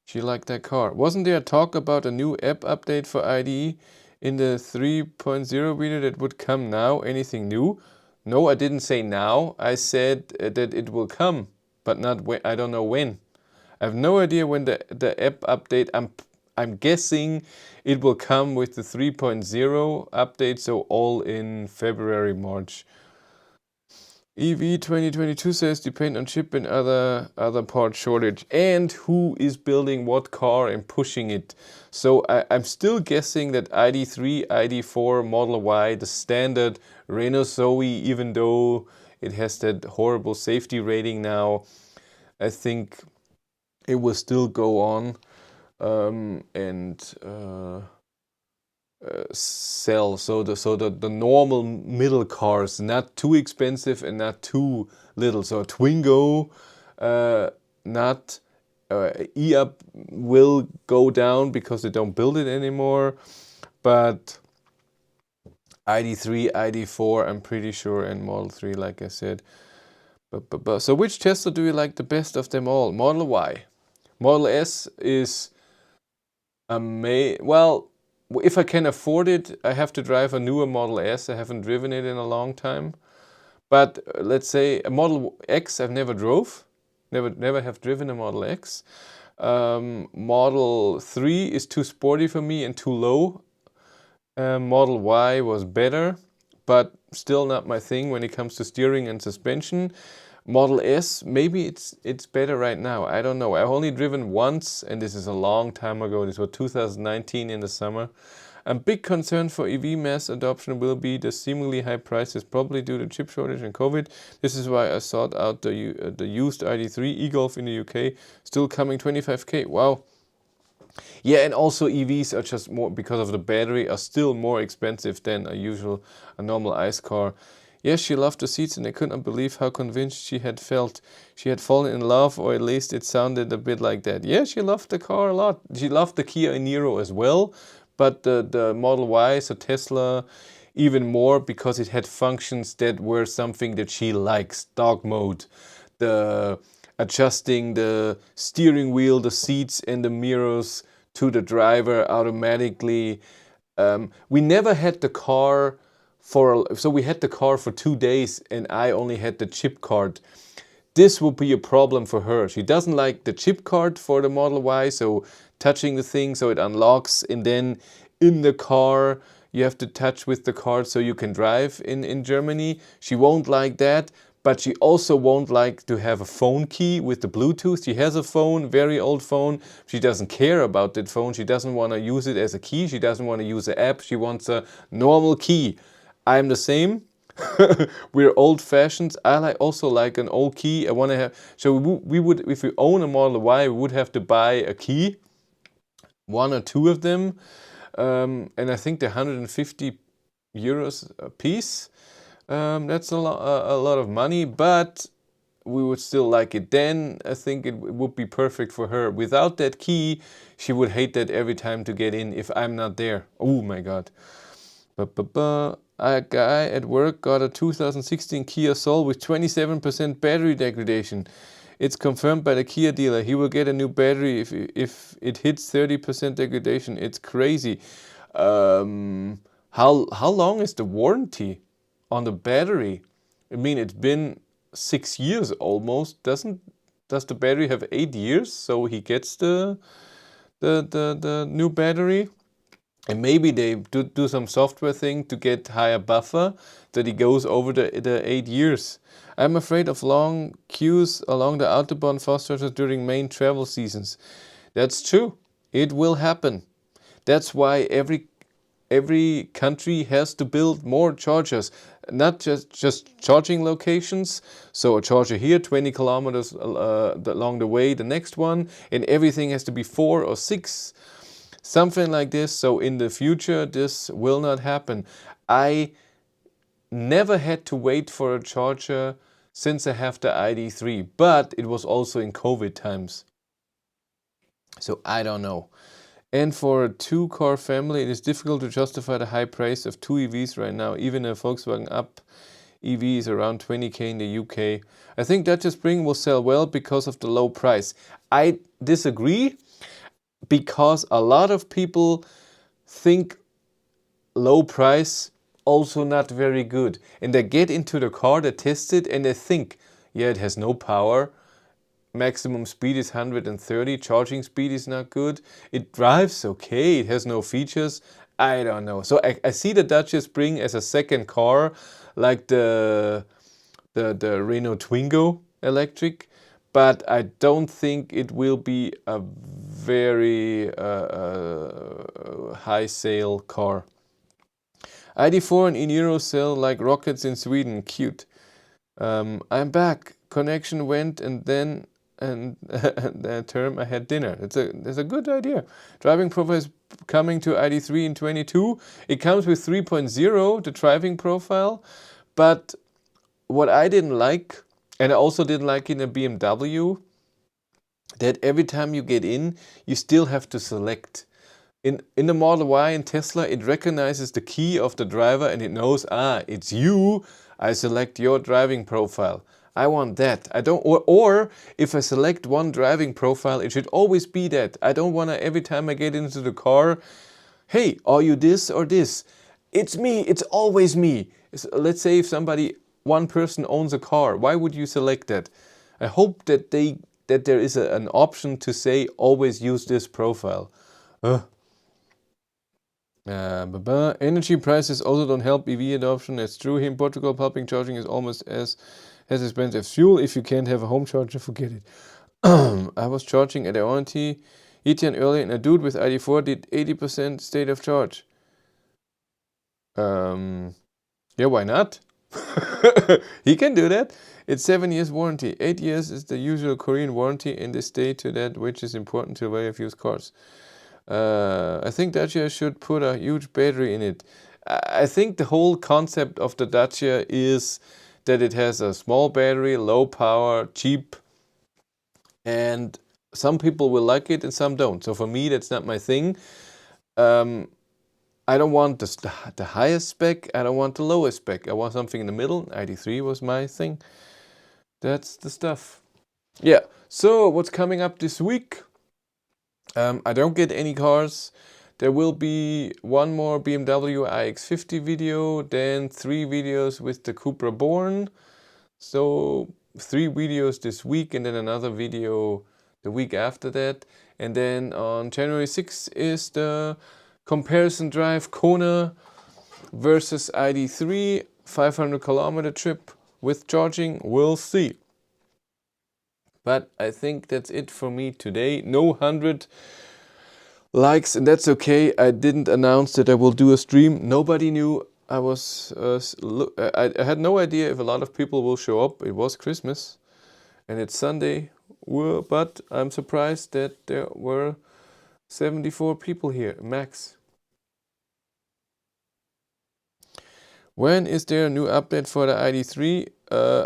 she liked that car. Wasn't there talk about a new app update for IDE in the 3.0 beta that would come now? Anything new? No, I didn't say now. I said that it will come, but not when. I don't know when. I have no idea when the app update. I'm guessing it will come with the 3.0 update, so all in February, March. EV 2022 says depend on chip and other part shortage, and who is building what car and pushing it. So I'm still guessing that ID3, ID4, Model Y, the standard Renault Zoe, even though it has that horrible safety rating now, I think it will still go on and sell. So the normal middle cars, not too expensive and not too little. So a Twingo, not E-Up will go down because they don't build it anymore. But ID3, ID4, I'm pretty sure, and Model 3, like I said. But so which Tesla do you like the best of them all? Model Y. Model S is well, if I can afford it, I have to drive a newer Model S. I haven't driven it in a long time. But let's say a Model X I've never drove. Never have driven a Model X. Model 3 is too sporty for me and too low. Model Y was better, but still not my thing when it comes to steering and suspension. Model S, maybe it's better right now. I don't know. I've only driven once, and this is a long time ago. This was 2019 in the summer. A big concern for EV mass adoption will be the seemingly high prices, probably due to chip shortage and COVID. This is why I sought out the used ID3 e-Golf in the UK, still coming 25k. Wow. Yeah, and also EVs are just more, because of the battery, are still more expensive than a normal ICE car. Yes, she loved the seats, and I could not believe how convinced she had felt. She had fallen in love, or at least it sounded a bit like that. Yeah, she loved the car a lot. She loved the Kia Niro as well, but the Model Y, so Tesla, even more, because it had functions that were something that she likes. Dog mode, the adjusting the steering wheel, the seats and the mirrors to the driver automatically. We never had the car so we had the car for 2 days and I only had the chip card. This will be a problem for her. She doesn't like the chip card for the Model Y, so touching the thing so it unlocks, and then in the car you have to touch with the card so you can drive in Germany. She won't like that. But she also won't like to have a phone key with the Bluetooth. She has a phone, very old phone. She doesn't care about that phone. She doesn't want to use it as a key. She doesn't want to use an app. She wants a normal key. I'm the same. We're old-fashioned. I also like an old key. I want to have. So we would, if we own a Model Y, we would have to buy a key, 1 or 2 of them. And I think the 150 euros a piece, that's a lot of money, but we would still like it. Then I think it would be perfect for her. Without that key, she would hate that every time to get in if I'm not there. Oh my god. A guy at work got a 2016 Kia Soul with 27% battery degradation. It's confirmed by the Kia dealer. He will get a new battery if it hits 30% degradation. It's crazy. How long is the warranty on the battery? I mean, it's been 6 years almost. Does the battery have 8 years? So he gets the new battery. And maybe they do some software thing to get higher buffer that he goes over the 8 years. I'm afraid of long queues along the Autobahn fast chargers during main travel seasons. That's true. It will happen. That's why every country has to build more chargers, not just charging locations. So a charger here, 20 kilometers along the way, the next one, and everything has to be 4 or 6. Something like this. So in the future, this will not happen. I never had to wait for a charger since I have the ID3, but it was also in COVID times. So I don't know. And for a 2-car family, it is difficult to justify the high price of 2 EVs right now. Even a Volkswagen Up EV is around 20k in the UK. I think Dacia Spring will sell well because of the low price. I disagree, because a lot of people think low price also not very good. And they get into the car, they test it, and they think, yeah, it has no power. Maximum speed is 130, charging speed is not good. It drives okay, it has no features. I don't know. So I see the Dacia Spring as a second car, like the Renault Twingo electric. But I don't think it will be a very high sale car. ID4 and e-Niro sell like rockets in Sweden. Cute. I'm back. Connection went and then the term I had dinner. That's a good idea. Driving profile is coming to ID3 in 22. It comes with 3.0, the driving profile. But what I didn't like, and I also didn't like in a BMW, that every time you get in, you still have to select. In the Model Y and Tesla, it recognizes the key of the driver and it knows, it's you. I select your driving profile. I want that. I don't, or if I select one driving profile, it should always be that. I don't want to, every time I get into the car, hey, are you this or this? It's me. It's always me. Let's say if one person owns a car, why would you select that? I hope that there is an option to say always use this profile. Energy prices also don't help EV adoption. It's true. Here in Portugal, public charging is almost as expensive as fuel. If you can't have a home charger, forget it. I was charging at the ETN earlier, and a dude with ID4 did 80% state of charge. Yeah, why not? He can do that. It's 7 years warranty. 8 years is the usual Korean warranty, and they stay to that, which is important to the value of used cars. I think Dacia should put a huge battery in it. I think the whole concept of the Dacia is that it has a small battery, low power, cheap, and some people will like it and some don't. So for me, that's not my thing. I don't want the highest spec, I don't want the lowest spec. I want something in the middle. ID3 was my thing. That's the stuff. Yeah, so what's coming up this week? I don't get any cars. There will be one more BMW iX50 video, then 3 videos with the Cupra Born. So 3 videos this week and then another video the week after that. And then on January 6th is the comparison drive Kona versus ID3 500 kilometer trip with charging. We'll see. But I think that's it for me today. No 100 likes, and that's okay. I didn't announce that I will do a stream. Nobody knew. I had no idea if a lot of people will show up. It was Christmas and it's Sunday, but I'm surprised that there were 74 people here, max. When is there a new update for the ID3?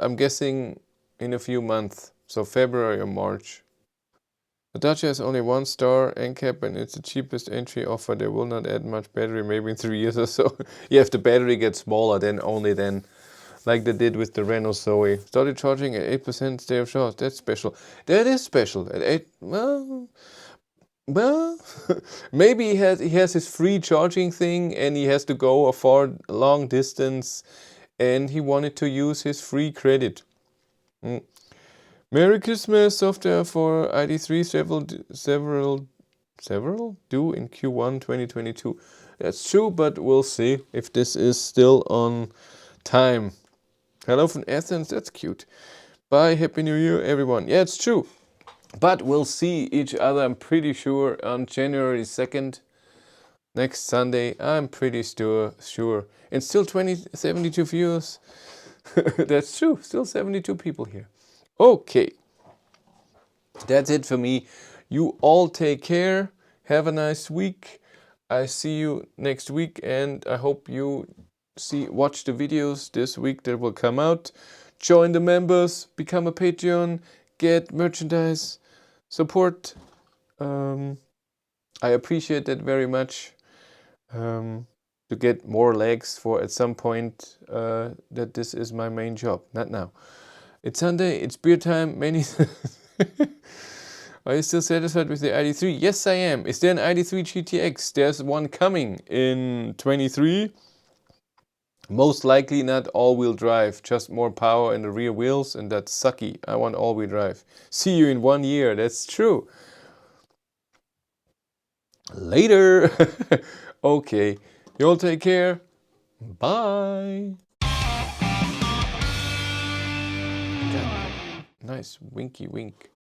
I'm guessing in a few months, so February or March. The Dacia has only 1 star NCAP and it's the cheapest entry offer. They will not add much battery, maybe in 3 years or so. Yeah, if the battery gets smaller, then only then. Like they did with the Renault Zoe. Started charging at 8% state of charge. That's special. That is special. At 8, well, maybe he has his free charging thing and he has to go a long distance and he wanted to use his free credit. Merry Christmas. Software for ID3 several due in Q1 2022. That's true, but we'll see if this is still on time. Hello from Athens. That's cute. Bye. Happy New Year, everyone. Yeah, it's true. But we'll see each other, I'm pretty sure, on January 2nd, next Sunday. I'm pretty sure. And still 72 viewers. That's true. Still 72 people here. Okay. That's it for me. You all take care. Have a nice week. I see you next week and I hope you watch the videos this week that will come out. Join the members, become a Patreon, get merchandise, support. I appreciate that very much. To get more legs for at some point that this is my main job. Not now. It's Sunday, it's beer time, many Are you still satisfied with the ID3? Yes, I am. Is there an ID3 GTX? There's one coming in 23. Most likely not all-wheel drive, just more power in the rear wheels, and that's sucky. I want all-wheel drive. See you in 1 year. That's true. Later. Okay. You all take care. Bye. Nice winky wink.